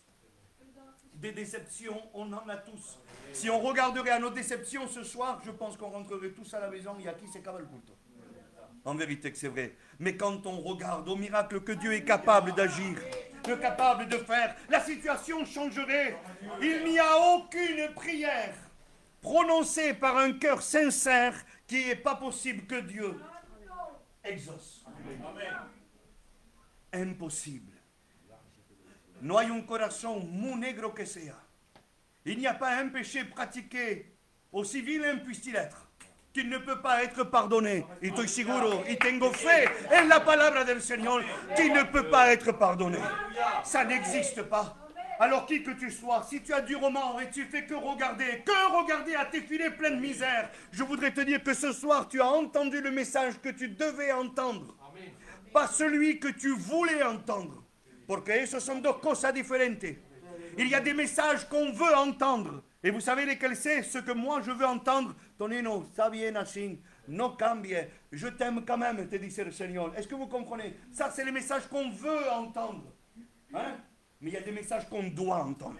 Des déceptions, on en a tous. Si on regarderait à nos déceptions ce soir, je pense qu'on rentrerait tous à la maison et à qui c'est le culto. En vérité que c'est vrai. Mais quand on regarde au miracle que Dieu est capable d'agir, capable de faire, la situation changerait. Il n'y a aucune prière prononcée par un cœur sincère qui n'est pas possible que Dieu exauce. Impossible. No hay un corazón muy negro que sea. Il n'y a pas un péché pratiqué, aussi vilain puisse-t-il être, qu'il ne peut pas être pardonné. Y estoy seguro, y tengo fe en la palabra del Señor, qu'il ne peut pas être pardonné. Ça n'existe pas. Alors qui que tu sois, si tu as du remords et tu fais que regarder à tes filets pleins de misère, je voudrais te dire que ce soir tu as entendu le message que tu devais entendre. Pas celui que tu voulais entendre. Porque eso son dos cosas diferentes. Il y a des messages qu'on veut entendre. Et vous savez lesquels c'est? Ce que moi je veux entendre. Tonino, ça bien así. No cambie. Je t'aime quand même, te dit le Seigneur. Est-ce que vous comprenez? Ça, c'est les messages qu'on veut entendre. Hein? Mais il y a des messages qu'on doit entendre.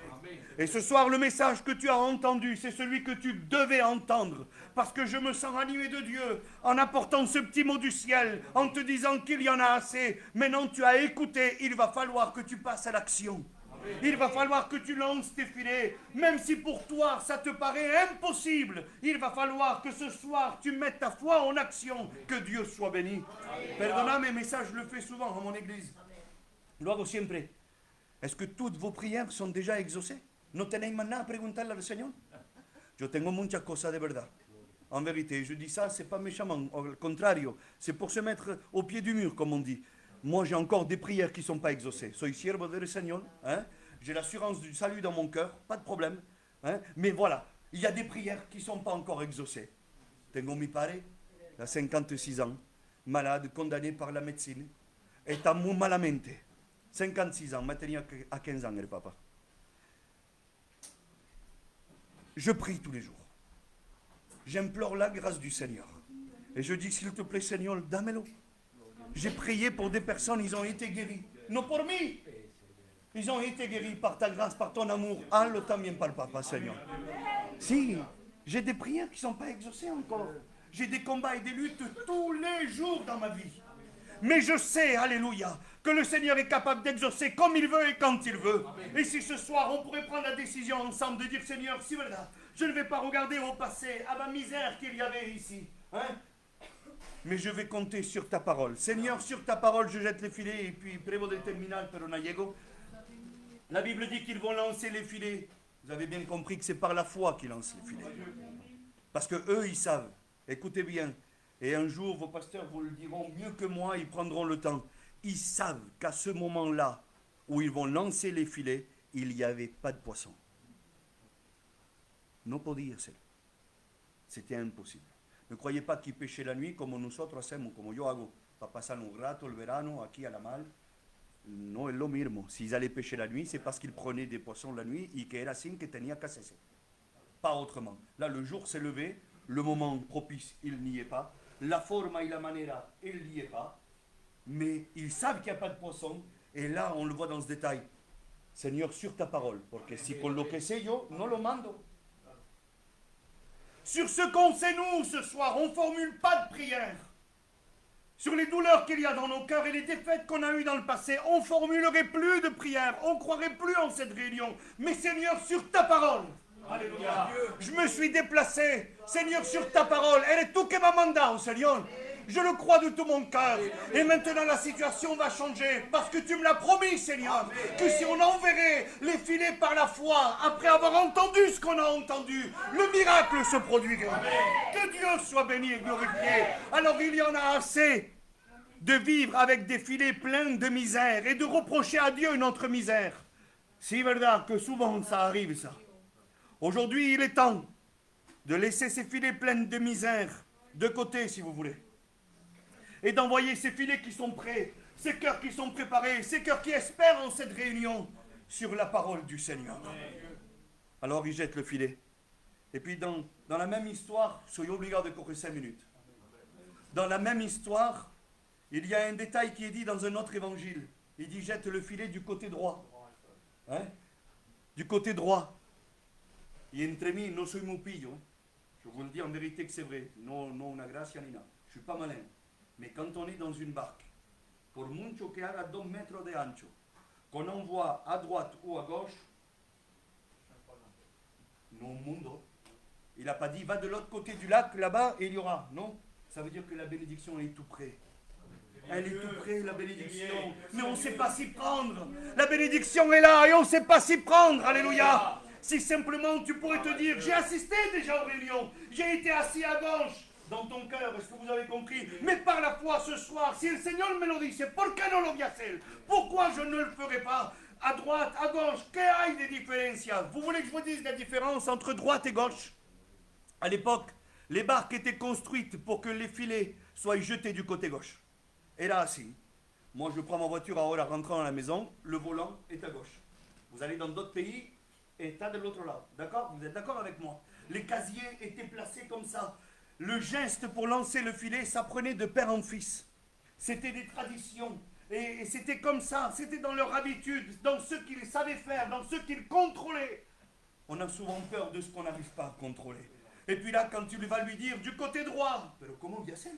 Et ce soir, le message que tu as entendu, c'est celui que tu devais entendre. Parce que je me sens animé de Dieu en apportant ce petit mot du ciel, en te disant qu'il y en a assez. Maintenant, tu as écouté, il va falloir que tu passes à l'action. Il va falloir que tu lances tes filets, même si pour toi ça te paraît impossible. Il va falloir que ce soir tu mettes ta foi en action. Que Dieu soit béni. Perdonnez mes messages, je le fais souvent à mon église. Lo hago siempre. Est-ce que toutes vos prières sont déjà exaucées? ¿No tenéis más nada a preguntarle al Señor? Yo tengo muchas cosas de verdad. En vérité, je dis ça, c'est pas méchamment, au contrario, c'est pour se mettre au pied du mur, comme on dit. Moi, j'ai encore des prières qui ne sont pas exaucées. Soy siervo del Señor, hein? J'ai l'assurance du salut dans mon cœur, pas de problème. Hein? Mais voilà, il y a des prières qui ne sont pas encore exaucées. Tengo mi pare, il a 56 ans, malade, condamné par la médecine, está muy malamente. 56 ans, maintenant à 15 ans, le papa. Je prie tous les jours. J'implore la grâce du Seigneur. Et je dis, s'il te plaît, Seigneur, dámelo. J'ai prié pour des personnes, ils ont été guéris. Non pour moi. Ils ont été guéris par ta grâce, par ton amour. Hazlo también par papa, Seigneur. Si, j'ai des prières qui ne sont pas exaucées encore. J'ai des combats et des luttes tous les jours dans ma vie. Mais je sais, alléluia, que le Seigneur est capable d'exaucer comme il veut et quand il veut. Et si ce soir, on pourrait prendre la décision ensemble de dire, Seigneur, si voilà, je ne vais pas regarder au passé, à ma misère qu'il y avait ici. Hein? Mais je vais compter sur ta parole. Seigneur, sur ta parole, je jette les filets. Et puis, prévo del terminal, pero no llego. La Bible dit qu'ils vont lancer les filets. Vous avez bien compris que c'est par la foi qu'ils lancent les filets. Parce que eux, ils savent. Écoutez bien. Et un jour, vos pasteurs vous le diront mieux que moi, ils prendront le temps. Ils savent qu'à ce moment-là, où ils vont lancer les filets, il n'y avait pas de poisson. No podía ser. C'était imposible. Ne croyez pas qu'ils pêchaient la nuit comme nosotros hacemos, como yo hago, para pasar un rato el verano aquí a la mar. No es lo mismo. S'ils allaient pêcher la nuit, c'est parce qu'ils prenaient des poissons la nuit et que era así que tenía que hacerse. Pas autrement. Là, le jour s'est levé, le moment propice, il n'y est pas. La forma y la manera, il n'y est pas. Mais ils savent qu'il n'y a pas de poisson. Et là, on le voit dans ce détail. Seigneur, sur ta parole. Porque si con lo que sé yo, no lo mando. Sur ce qu'on sait nous ce soir, on ne formule pas de prière. Sur les douleurs qu'il y a dans nos cœurs et les défaites qu'on a eues dans le passé, on ne formulerait plus de prière, on ne croirait plus en cette réunion. Mais Seigneur, sur ta parole, alléluia, je me suis déplacé. Seigneur, sur ta parole, elle est tout que m'a mandado, Seigneur. Je le crois de tout mon cœur. Et maintenant, la situation va changer. Parce que tu me l'as promis, Seigneur. Que si on enverrait les filets par la foi, après avoir entendu ce qu'on a entendu, le miracle se produirait. Que Dieu soit béni et glorifié. Alors, il y en a assez de vivre avec des filets pleins de misère et de reprocher à Dieu notre misère. C'est vrai que souvent, ça arrive, ça. Aujourd'hui, il est temps de laisser ces filets pleins de misère de côté, si vous voulez. Et d'envoyer ces filets qui sont prêts, ces cœurs qui sont préparés, ces cœurs qui espèrent en cette réunion sur la parole du Seigneur. Alors il jette le filet. Et puis dans la même histoire, soy obligado de correr 5 minutes. Dans la même histoire, il y a un détail qui est dit dans un autre évangile. Il dit jette le filet du côté droit. Hein? Du côté droit. Et entre mí, no soy muy pillo. Je vous le dis en vérité que c'est vrai. No una gracia ni nada. Je ne suis pas malin. Mais quand on est dans une barque, por mucho que haga 2 mètres de ancho, qu'on envoie à droite ou à gauche, no mundo. Il n'a pas dit va de l'autre côté du lac, là-bas, et il y aura. Non, ça veut dire que la bénédiction est tout près. Elle est tout près, la bénédiction. Mais on ne sait pas s'y prendre. La bénédiction est là et on ne sait pas s'y prendre. Alléluia. Si simplement tu pourrais te dire, j'ai assisté déjà aux réunions, j'ai été assis à gauche. Dans ton cœur, est-ce que vous avez compris? Mais par la foi ce soir, si le Seigneur me le dit, c'est pour que non lo voy a hacer. Pourquoi je ne le ferai pas? À droite, à gauche, que hay des différences? Vous voulez que je vous dise la différence entre droite et gauche? À l'époque, les barques étaient construites pour que les filets soient jetés du côté gauche. Et là, si. Moi, je prends ma voiture à hora rentrant à la maison, le volant est à gauche. Vous allez dans d'autres pays, et t'as de l'autre lado. D'accord? Vous êtes d'accord avec moi? Les casiers étaient placés comme ça. Le geste pour lancer le filet, ça prenait de père en fils. C'était des traditions. Et c'était comme ça. C'était dans leur habitude, dans ce qu'ils savaient faire, dans ce qu'ils contrôlaient. On a souvent peur de ce qu'on n'arrive pas à contrôler. Et puis là, quand tu vas lui dire du côté droit, mais comment bien c'est?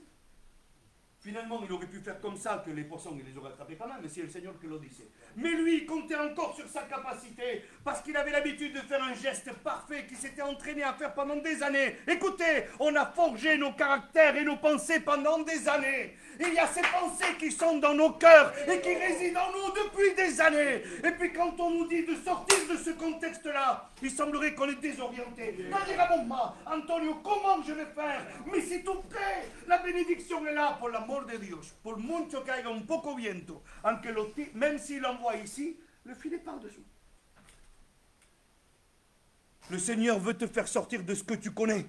Finalement, il aurait pu faire comme ça, que les poissons, il les aurait attrapés quand même, mais c'est le Seigneur qui le disait. Mais lui, il comptait encore sur sa capacité, parce qu'il avait l'habitude de faire un geste parfait, qu'il s'était entraîné à faire pendant des années. Écoutez, on a forgé nos caractères et nos pensées pendant des années. Il y a ces pensées qui sont dans nos cœurs et qui résident en nous depuis des années. Et puis quand on nous dit de sortir de ce contexte-là, il semblerait qu'on est désorienté. On dira, bon, Antonio, comment je vais faire? Mais s'il te plaît, la bénédiction est là, por l'amor de Dios. Por mucho que haya un poco viento, aunque même s'il envoie ici, le filet par-dessous. Le Seigneur veut te faire sortir de ce que tu connais,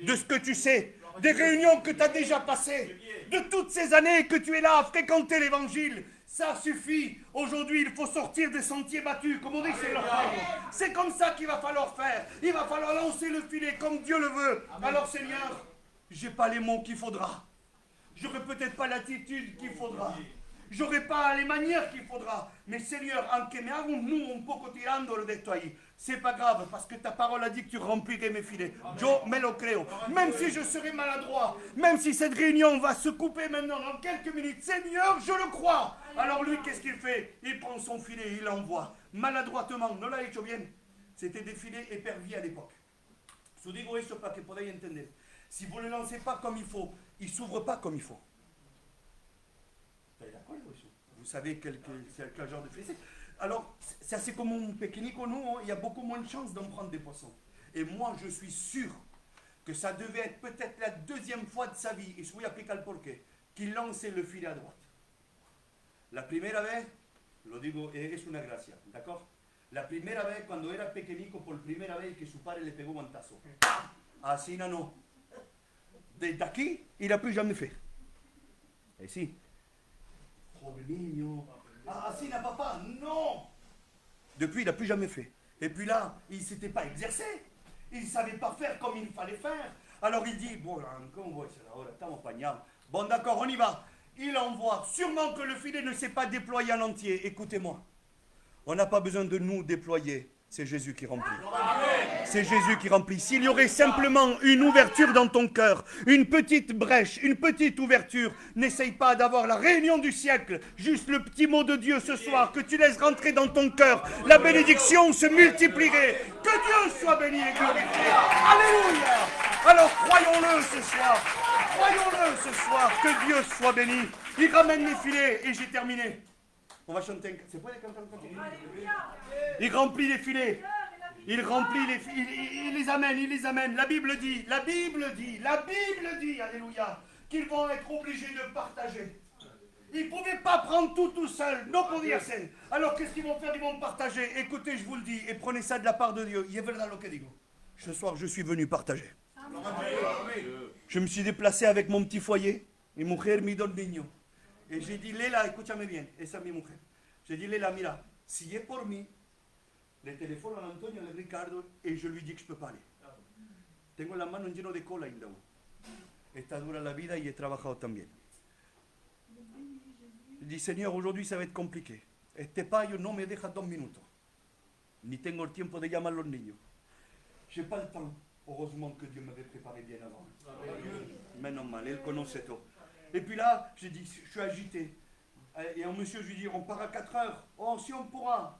de ce que tu sais, des réunions que tu as déjà passées, de toutes ces années que tu es là à fréquenter l'évangile. Ça suffit. Aujourd'hui, il faut sortir des sentiers battus, comme on dit chez leur père. C'est comme ça qu'il va falloir faire. Il va falloir lancer le filet comme Dieu le veut. Alors Seigneur, j'ai pas les mots qu'il faudra. J'aurai peut-être pas l'attitude qu'il faudra. J'aurai pas les manières qu'il faudra. Mais Seigneur, aunque me hago nous un poco tirando de esto ahí, c'est pas grave, parce que ta parole a dit que tu remplirais mes filets. Yo me lo creo. Même si je serai maladroit, même si cette réunion va se couper maintenant dans quelques minutes, Seigneur, je le crois. Alors lui, qu'est-ce qu'il fait? Il prend son filet, il l'envoie. Maladroitement, no lo ha hecho bien. C'était des filets éperviers à l'époque. Su digo eso para que podáis entender. Si vous ne le lancez pas comme il faut, il ne s'ouvre pas comme il faut. Vous êtes d'accord avec ça? Vous savez quel genre de filet c'est. Alors, c'est assez comme un pequeñico, nous, il y a beaucoup moins de chances d'en prendre des poissons. Et moi, je suis sûr que ça devait être peut-être la deuxième fois de sa vie, et je voy a explicar el porqué, qu'il lançait le filet à droite. La primera vez, lo digo, es una gracia, d'accord? La primera vez, cuando era pequeñico, por primera vez que su padre le pegó guantazo. Así no. Desde aquí, il n'a plus jamais fait. Et si. Pobre niño. Así n'a papa, non. Depuis, il n'a plus jamais fait. Et puis là, il ne s'était pas exercé. Il ne savait pas faire comme il fallait faire. Alors il dit, bon, comment voit ça là, estamos pañados. Bon, d'accord, on y va. Il envoie. Sûrement que le filet ne s'est pas déployé en entier. Écoutez-moi. On n'a pas besoin de nous déployer. C'est Jésus qui remplit. C'est Jésus qui remplit. S'il y aurait simplement une ouverture dans ton cœur, une petite brèche, une petite ouverture, n'essaye pas d'avoir la réunion du siècle. Juste le petit mot de Dieu ce soir, que tu laisses rentrer dans ton cœur. La bénédiction se multiplierait. Que Dieu soit béni et glorifié. Alléluia. Alors croyons-le ce soir. Croyons-le ce soir. Que Dieu soit béni. Il ramène les filets et j'ai terminé. On va chanter. C'est pas les cantants. Il remplit les filets. Il remplit les filets. Il les amène. La Bible dit, alléluia, qu'ils vont être obligés de partager. Ils ne pouvaient pas prendre tout seul. No podía ser. Alors qu'est-ce qu'ils vont faire? Ils vont partager. Écoutez, je vous le dis, et prenez ça de la part de Dieu. Y es verdad lo que digo. Ce soir, je suis venu partager. Je me suis déplacé avec mon petit foyer. Mi mujer, mi dos niños. Et j'ai dit, Lela, escúchame bien, esa es mi mujer. J'ai dit, Lela, mira, si es por mí, le téléphone a Antonio, a Ricardo, et je lui dis que je ne peux pas aller. Tengo las manos llenas de cola ainda. Está dura la vida y he trabajado también. Je dis, Seigneur, aujourd'hui ça va être compliqué. Este payo no me deja 2 minutos. Ni tengo el tiempo de llamar a los niños. Je n'ai pas le temps. Heureusement que Dieu m'avait préparé bien avant. Maintenant mal, elle connaissait tout. Et puis là, j'ai dit, je suis agité. Et un monsieur, je lui dis, on part à 4 heures. Oh, si on pourra.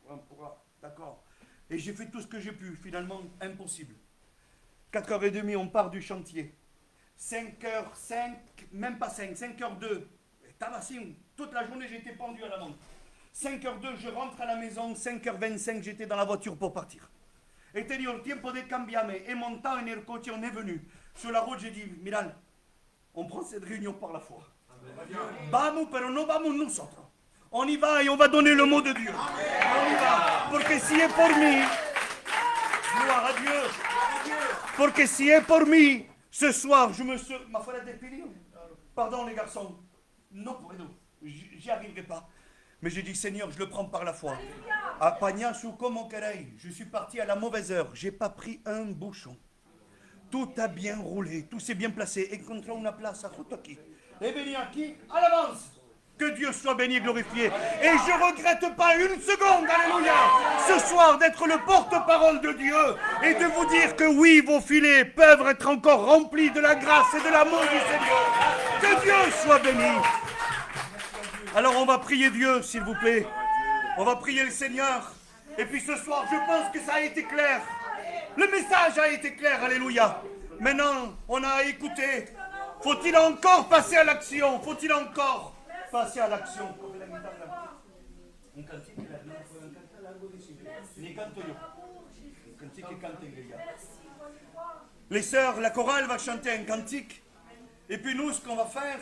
On pourra, d'accord. Et j'ai fait tout ce que j'ai pu. Finalement, impossible. 4h30, on part du chantier. 5h05, même pas 5h02. Tabassine, toute la journée, j'étais pendu à la montre. 5h02, je rentre à la maison. 5h25, j'étais dans la voiture pour partir. He tenido el tiempo de cambiarme. He montado en el coche, on est venu. Sur la route, j'ai dit, Miral, on prend cette réunion par la foi. Vamos, pero no vamos nosotros. On y va et on va donner le mot de Dieu. On y va. Porque si es por mí, gloire à Dieu. Porque si es por mí, ce soir, je me suis... Ma foi, la despedido. Pardon les garçons. Non, j'y arriverai pas. Mais j'ai dit, Seigneur, je le prends par la foi. A Pañasu como queréis. Je suis parti à la mauvaise heure. J'ai pas pris un bouchon. Tout a bien roulé, tout s'est bien placé. Encontré una plaza justo aquí. Et venir aquí à l'avance. Que Dieu soit béni et glorifié. Et je ne regrette pas une seconde, alléluia, ce soir d'être le porte-parole de Dieu et de vous dire que oui, vos filets peuvent être encore remplis de la grâce et de l'amour du Seigneur. Que Dieu soit béni. Alors on va prier Dieu, s'il vous plaît. On va prier le Seigneur. Et puis ce soir, je pense que ça a été clair. Le message a été clair, alléluia. Maintenant, on a écouté. Faut-il encore passer à l'action? Faut-il encore passer à l'action? Les sœurs, la chorale va chanter un cantique. Et puis nous, ce qu'on va faire,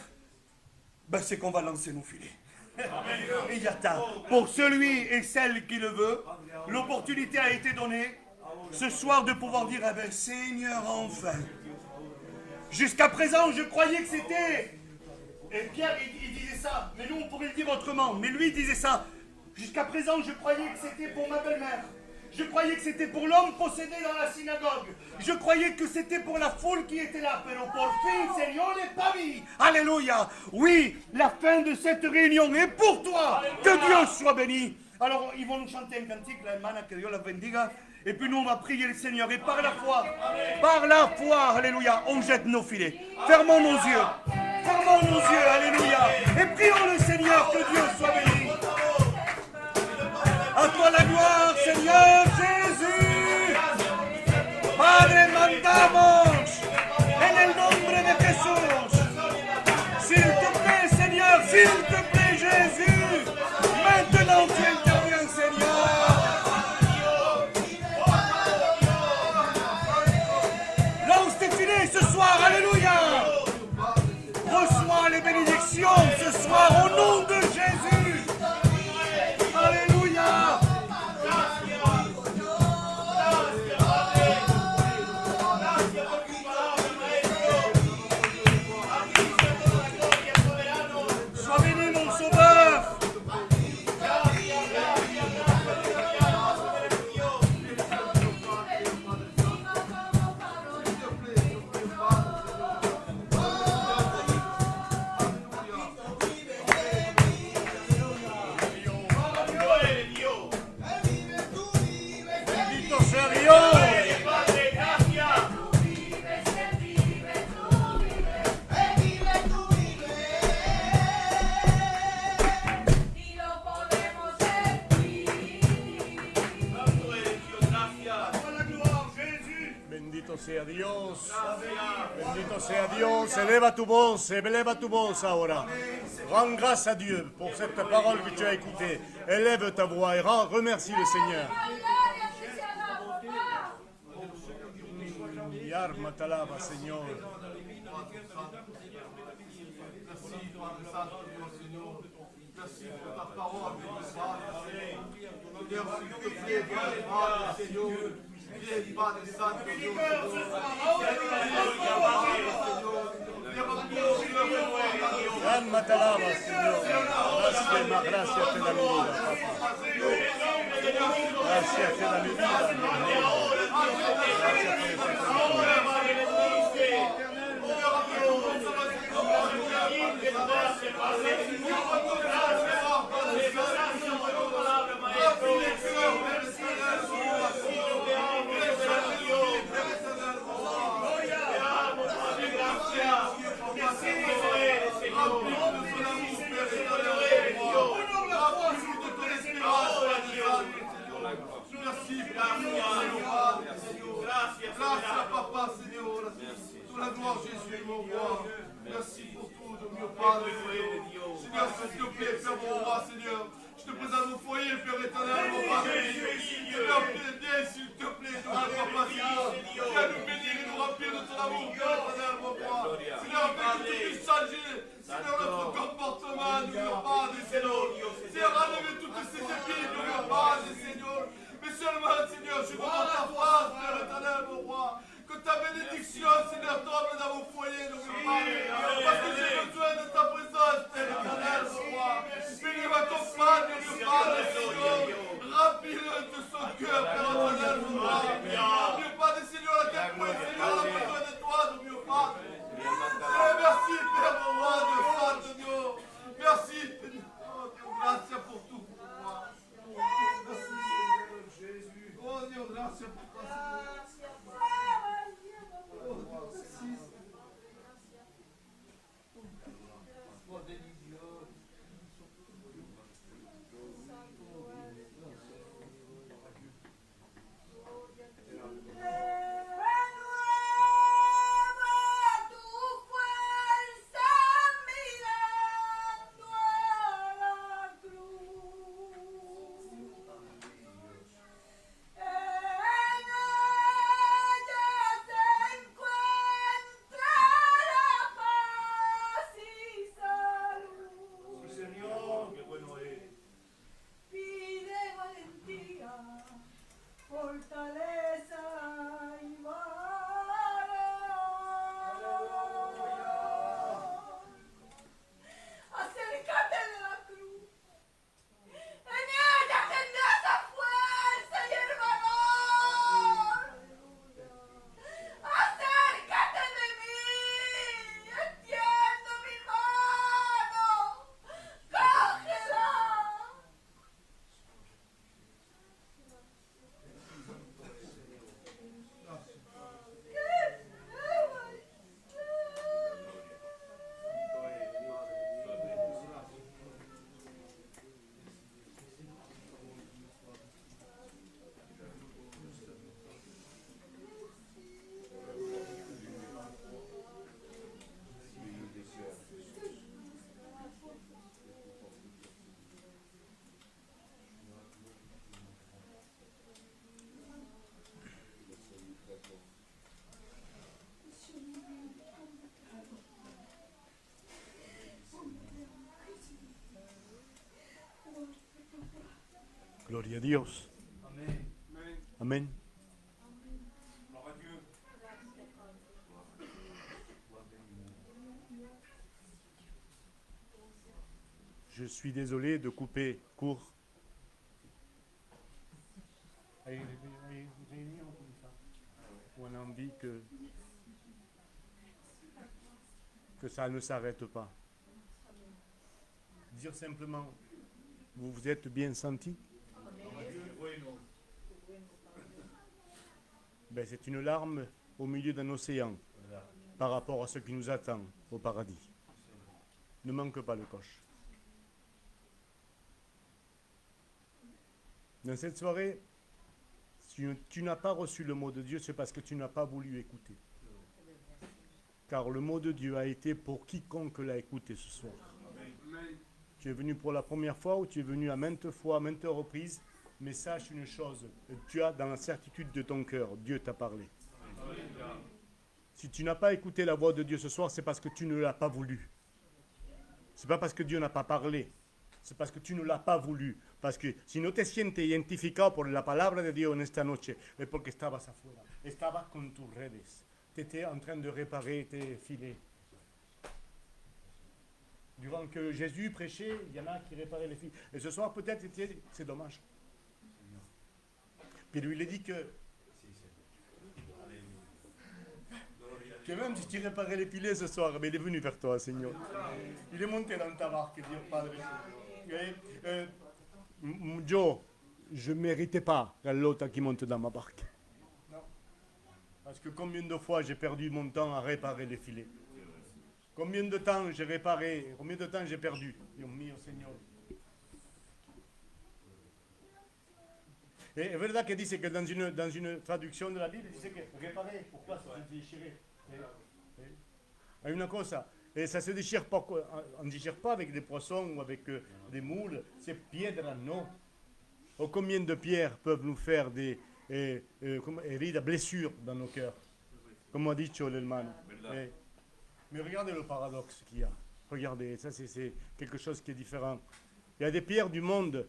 c'est qu'on va lancer nos filets. Et yata. Pour celui et celle qui le veut, l'opportunité a été donnée ce soir de pouvoir dire, Seigneur, enfin. Jusqu'à présent, je croyais que c'était... Et Pierre, il disait ça, mais nous, on pourrait le dire autrement. Mais lui, il disait ça. Jusqu'à présent, je croyais que c'était pour ma belle-mère. Je croyais que c'était pour l'homme possédé dans la synagogue. Je croyais que c'était pour la foule qui était là. Pero por fin, Seigneur, n'est pas mis. Alléluia. Oui, la fin de cette réunion est pour toi. Alléluia. Que Dieu soit béni. Alors, ils vont nous chanter un cantique, la hermana, que Dieu la bendiga. Et puis nous, on va prier le Seigneur. Et par la foi, alléluia, on jette nos filets. Fermons nos yeux. Fermons nos yeux, alléluia. Et prions le Seigneur, que Dieu soit béni. A toi la gloire, Seigneur Jésus. Padre, mandamos en el nombre de Jesús. S'il te plaît, Seigneur, s'il te plaît, Jésus. Maintenant, tu interviens, Seigneur. Lance tes filets ce soir, alléluia. Reçois les bénédictions ce soir au nom de Jésus. Alléluia. Sois béni, mon Sauveur. Bendito sea Dios. Bendito sea Dios. Bendito sea Dios. Eleva tu voz ahora. Rends grâce à Dieu pour cette parole que tu as écoutée. Élève ta voix et remercie le Seigneur. Yarma t'alaba, Seigneur. Merci pour ta parole, Seigneur, s'il te plaît, viens, Seigneur. Viens, Padre Santo, Yarma t'alaba, Seigneur. Gracias te da mi vida, papá. Gracias te da mi vida. Grazie Papa Signore, tu la gloire Jésus mon roi. Merci pour tout, Dieu Padre Seigneur. Seigneur, s'il te plaît, Père mon roi, Seigneur. Je te présente mon foyer, Père éternel, mon Père. Seigneur, viens, s'il te plaît, Papa Seigneur. Viens nous bénir et nous remplir de ton amour, Père éternel, mon roi. Seigneur, que tu puisses changer, Seigneur, notre comportement, Dieu Padre Seigneur. Seigneur, enlève toutes ces épines, Dieu Padre Seigneur. Mais seulement, Seigneur, je demande ta face, Père éternel, mon roi. Que ta bénédiction, Seigneur, tombe dans mon foyer, Dieu Padre. Parce que j'ai besoin de ta présence, Père éternel, mon roi. Bénis ma compagne, Dieu Padre. Gloria a Dios. Amen. Amen. Gloire à Dieu. Je suis désolé de couper court. On a envie que ça ne s'arrête pas. Dire simplement, vous vous êtes bien senti? Ben, c'est une larme au milieu d'un océan par rapport à ce qui nous attend au paradis. Ne manque pas le coche. Dans cette soirée, si tu n'as pas reçu le mot de Dieu, c'est parce que tu n'as pas voulu écouter. Car le mot de Dieu a été pour quiconque l'a écouté ce soir. Tu es venu pour la première fois ou tu es venu à maintes fois, à maintes reprises, mais sache une chose, tu as dans la certitude de ton cœur, Dieu t'a parlé. Si tu n'as pas écouté la voix de Dieu ce soir, c'est parce que tu ne l'as pas voulu. C'est pas parce que Dieu n'a pas parlé, c'est parce que tu ne l'as pas voulu. Parce que si no te sientes identificado por la palabra de Dios en esta noche, es porque estabas afuera, estabas con tus redes, tu étais en train de réparer tes filets. Durant que Jésus prêchait, il y en a qui réparaient les filets. Et ce soir, peut-être, c'est dommage. Puis lui, il a dit que même si tu réparais les filets ce soir, mais il est venu vers toi, Seigneur. Il est monté dans ta barque, Dieu Padre. Joe, je ne méritais pas l'autre qui monte dans ma barque. Non. Parce que combien de fois j'ai perdu mon temps à réparer les filets? Combien de temps j'ai réparé? Combien de temps j'ai perdu? Dieu mio, Seigneur. Et c'est vrai que dit que dans une traduction de la Bible, il dit que réparer, pourquoi ça se déchirait? Une cosa, et ça se déchire pas, on ne déchire pas avec des poissons ou avec des moules, c'est piedra, non. Oh, combien de pierres peuvent nous faire des blessures dans nos cœurs, comme a dit l'Elman. Mais regardez le paradoxe qu'il y a. Regardez, ça c'est quelque chose qui est différent. Il y a des pierres du monde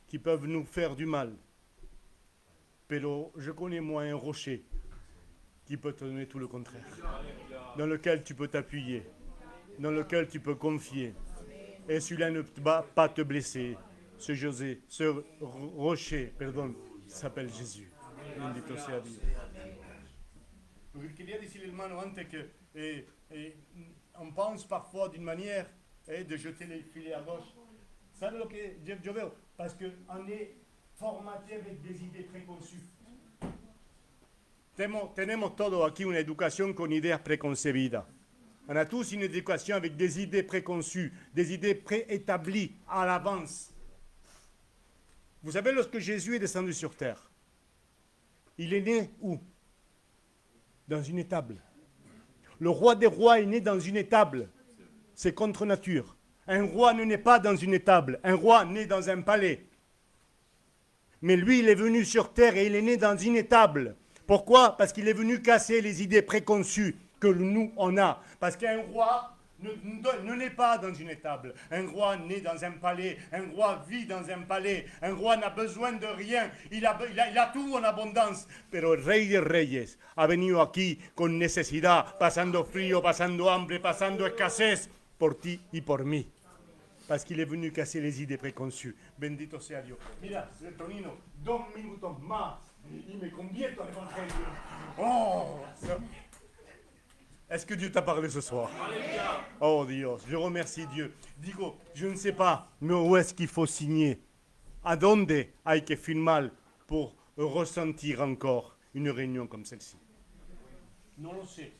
qui peuvent nous faire du mal. Pero je connais moi un rocher qui peut te donner tout le contraire, dans lequel tu peux t'appuyer, dans lequel tu peux confier. Et celui-là ne va pas te blesser. Ce rocher, s'appelle Jésus. Bendito sea Dios. Lo que quería decir hermano antes que on pense parfois d'une manière de jeter les filets à gauche. ¿Sabe lo que yo veo? Parce qu'on est formaté avec des idées préconçues. Tenemos todos aquí una educación con ideas preconcebidas. On a tous une éducation avec des idées préconçues, des idées préétablies à l'avance. Vous savez, lorsque Jésus est descendu sur terre, il est né où? Dans une étable. Le roi des rois est né dans une étable. C'est contre nature. Un roi ne naît pas dans une étable. Un roi naît dans un palais. Mais lui, il est venu sur terre et il est né dans une étable. Pourquoi? Parce qu'il est venu casser les idées préconçues que nous, on a. Parce qu'un roi ne naît pas dans une étable. Un roi naît dans un palais. Un roi vit dans un palais. Un roi n'a besoin de rien. Il a tout en abondance. Pero el rey de reyes ha venido aquí con necesidad, pasando frío, pasando hambre, pasando escasez, por ti y por mí. Parce qu'il est venu casser les idées préconçues. Bendito sea Dios. Mira, Tonino, 2 minutos más y me convierto al evangelio. Oh, est-ce que Dieu t'a parlé ce soir? Oh Dios, je remercie Dieu. Digo, je ne sais pas, mais où est-ce qu'il faut signer? ¿A dónde hay que firmar pour ressentir encore une réunion comme celle-ci? Non le sais.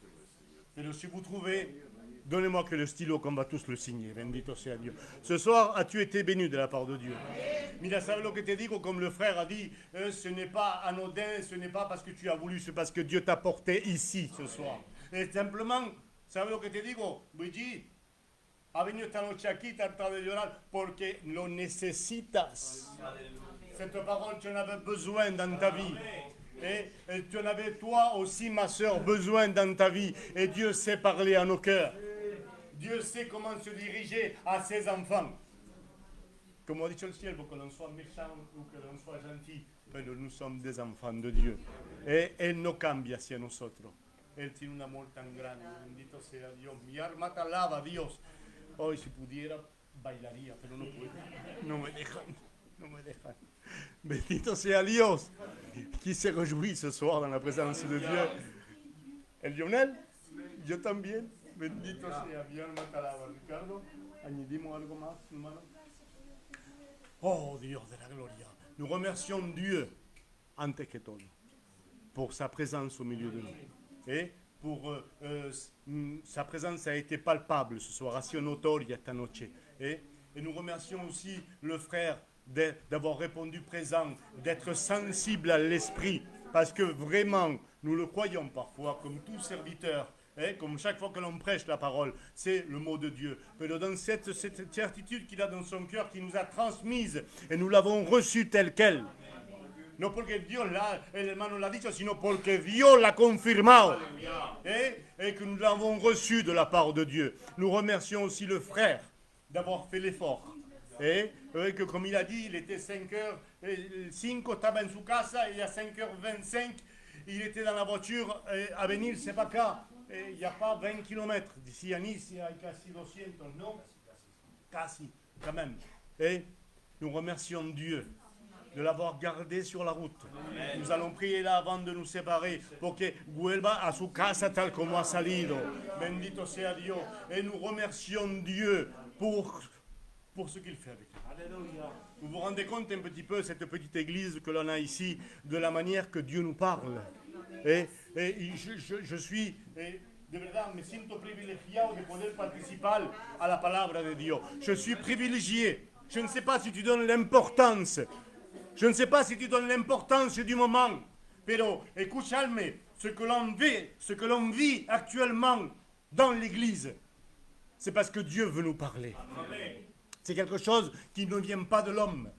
Mais si vous trouvez, donnez-moi que le stylo qu'on va tous le signer. Bendito sea Dieu. Ce soir, as-tu été béni de la part de Dieu? Mira, ¿sabes lo que te digo? Comme le frère a dit, ce n'est pas anodin, ce n'est pas parce que tu as voulu, c'est parce que Dieu t'a porté ici ce soir. Et simplement, ¿sabes lo que te digo? Luigi, ha venido esta noche aquí, tratar de llorar, porque lo necesitas. Cette parole, tu en avais besoin dans ta vie. Et tu en avais toi aussi, ma soeur, besoin dans ta vie. Et Dieu sait parler à nos cœurs. Dieu sait comment se diriger à ses enfants. Comme a dit le ciel, que l'on soit méchant ou que l'on soit gentil, pero nous sommes des enfants de Dieu. Et Él no cambia hacia nosotros. Él tiene un amor tan grande. Bendito sea Dios. Mi alma te alaba, Dios. Hoy si pudiera, bailaría, pero no puedo. No me dejan. No me dejan. Bendito sea Dios. Qui se réjouit ce soir dans la présence de Dieu? El Lionel, yo también. Bendito sea Dios, alma te alaba. Ricardo, añadimos algo más, hermano. Oh Dios de la gloria. Nous remercions Dieu, antes que todo, pour sa présence au milieu de nous. Et pour sa présence a été palpable ce soir, ha sido notoria esta noche. Et nous remercions aussi le frère d'avoir répondu présent, d'être sensible à l'esprit, parce que vraiment, nous le croyons parfois, comme tout serviteur, comme chaque fois que l'on prêche la parole, c'est le mot de Dieu. Mais dans cette certitude qu'il a dans son cœur, qui nous a transmise, et nous l'avons reçue telle qu'elle. No porque Dios el hermano l'a dit, sino porque Dios l'a confirmado. Et que nous l'avons reçu de la part de Dieu. Nous remercions aussi le frère d'avoir fait l'effort. Et que comme il a dit, il était 5h05, estaba en su casa, et à 5h25, il était dans la voiture à venir, c'est pas cas. Il n'y a pas 20 km. D'ici à Nice, il y a quasi 200, non? Quasi, quand même. Et nous remercions Dieu de l'avoir gardé sur la route. Amen. Nous allons prier là avant de nous séparer pour que vuelva a su casa tal como ha salido. Bendito sea Dios. Et nous remercions Dieu pour ce qu'il fait avec nous. Alléluia. Vous vous rendez compte un petit peu, cette petite église que l'on a ici, de la manière que Dieu nous parle. Et je suis, de verdad, me siento privilegiado de poder participar a la palabra de Dios. Je suis privilégié. Je ne sais pas si tu donnes l'importance. Je ne sais pas si tu donnes l'importance du moment. Pero, escúchame, ce que l'on vit actuellement dans l'église, c'est parce que Dieu veut nous parler. C'est quelque chose qui ne vient pas de l'homme.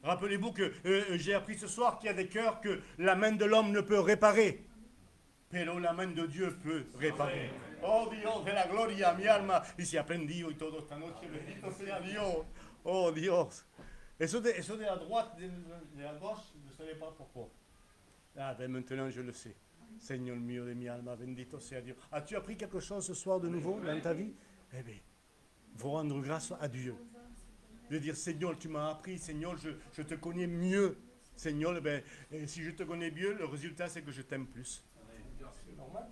Rappelez-vous que j'ai appris ce soir qu'il y a des cœurs que la main de l'homme ne peut réparer. Pero la main de Dieu peut réparer. Oh Dios de la gloria, mi alma. Y si aprendido y todo esta noche, bendito sea Dios. Oh Dios. Eso de la droite, de la gauche, je ne savais pas pourquoi. Ah ben maintenant je le sais. Seigneur mio de mi alma, bendito sea Dios. As-tu appris quelque chose ce soir de nouveau dans ta vie? Eh bien, il faut rendre grâce à Dieu. De dire, Seigneur, tu m'as appris, Seigneur, je te connais mieux. Seigneur, ben, si je te connais mieux, le résultat, c'est que je t'aime plus. C'est normal.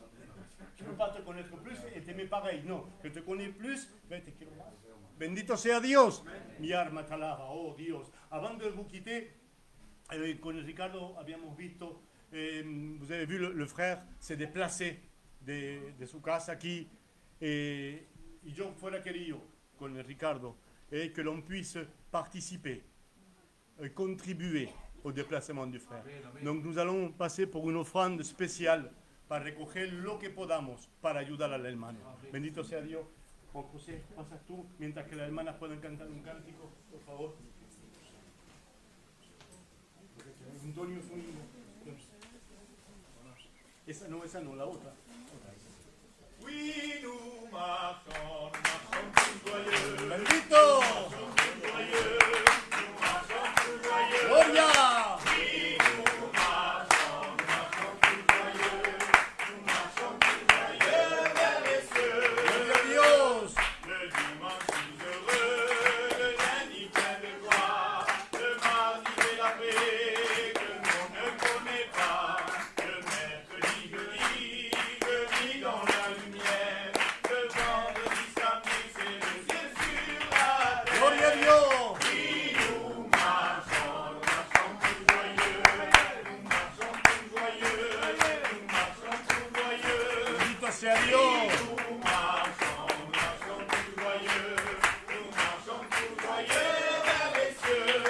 Je ne peux pas te connaître plus et t'aimer pareil. Non, je te connais plus, ben, te quiero más. Bendito sea Dios. Mi alma te alaba, oh Dios. Avant de vous quitter, con Ricardo habíamos visto, vous avez vu, le frère s'est déplacé de su casa aquí. Y yo fuera querido con Ricardo. Et que l'on puisse participer, contribuer au déplacement du frère. Donc nous allons passer por une offrande spéciale para recoger lo que podamos para ayudar al hermano. Bendito sea Dios. Juan José, pasas tú mientras que las hermanas puedan cantar un cántico, por favor. Antonio es un... Esa no, la otra. Oui, nous marchons tout joyeux. Bendito! Tout joyeux, nous marchons tout joyeux. Gloria! Oui, nous marchons tout joyeux. Nous marchons tout joyeux vers les cieux. Gloria a Dios! Le dimanche est heureux, le lundi plein de gloire, le mardi c'est la paix que l'on ne connaît pas, le mercredi, jeudi dans la lumière, le vendredi, samedi, c'est le ciel sur la terre. Gloria a Dios! Oui, nous marchons tout joyeux, nous marchons tout joyeux, nous marchons tout joyeux. Bendito sea Dios! Nous marchons tout joyeux, nous marchons tout joyeux vers les cieux.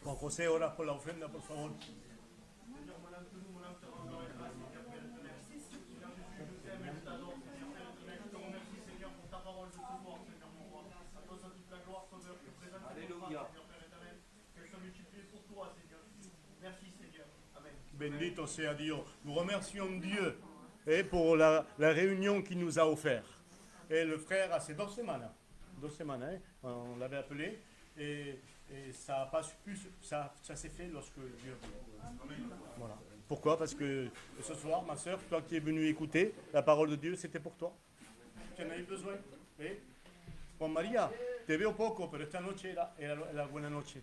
Juan José, ora por la ofrenda, por favor. Bendito sea Dios. Nous remercions Dieu pour la réunion qu'il nous a offert. Et le frère a ces 2 semaines. 2 semaines, hein, on l'avait appelé, et ça a pas pu, ça s'est fait lorsque Dieu a voulu. Voilà. Pourquoi? Parce que ce soir, ma soeur, toi qui es venue écouter, la parole de Dieu, c'était pour toi. Tu en as eu besoin. Et Juan María, te veo poco, pero esta noche era la buena noche.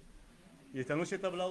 Y esta noche te he hablado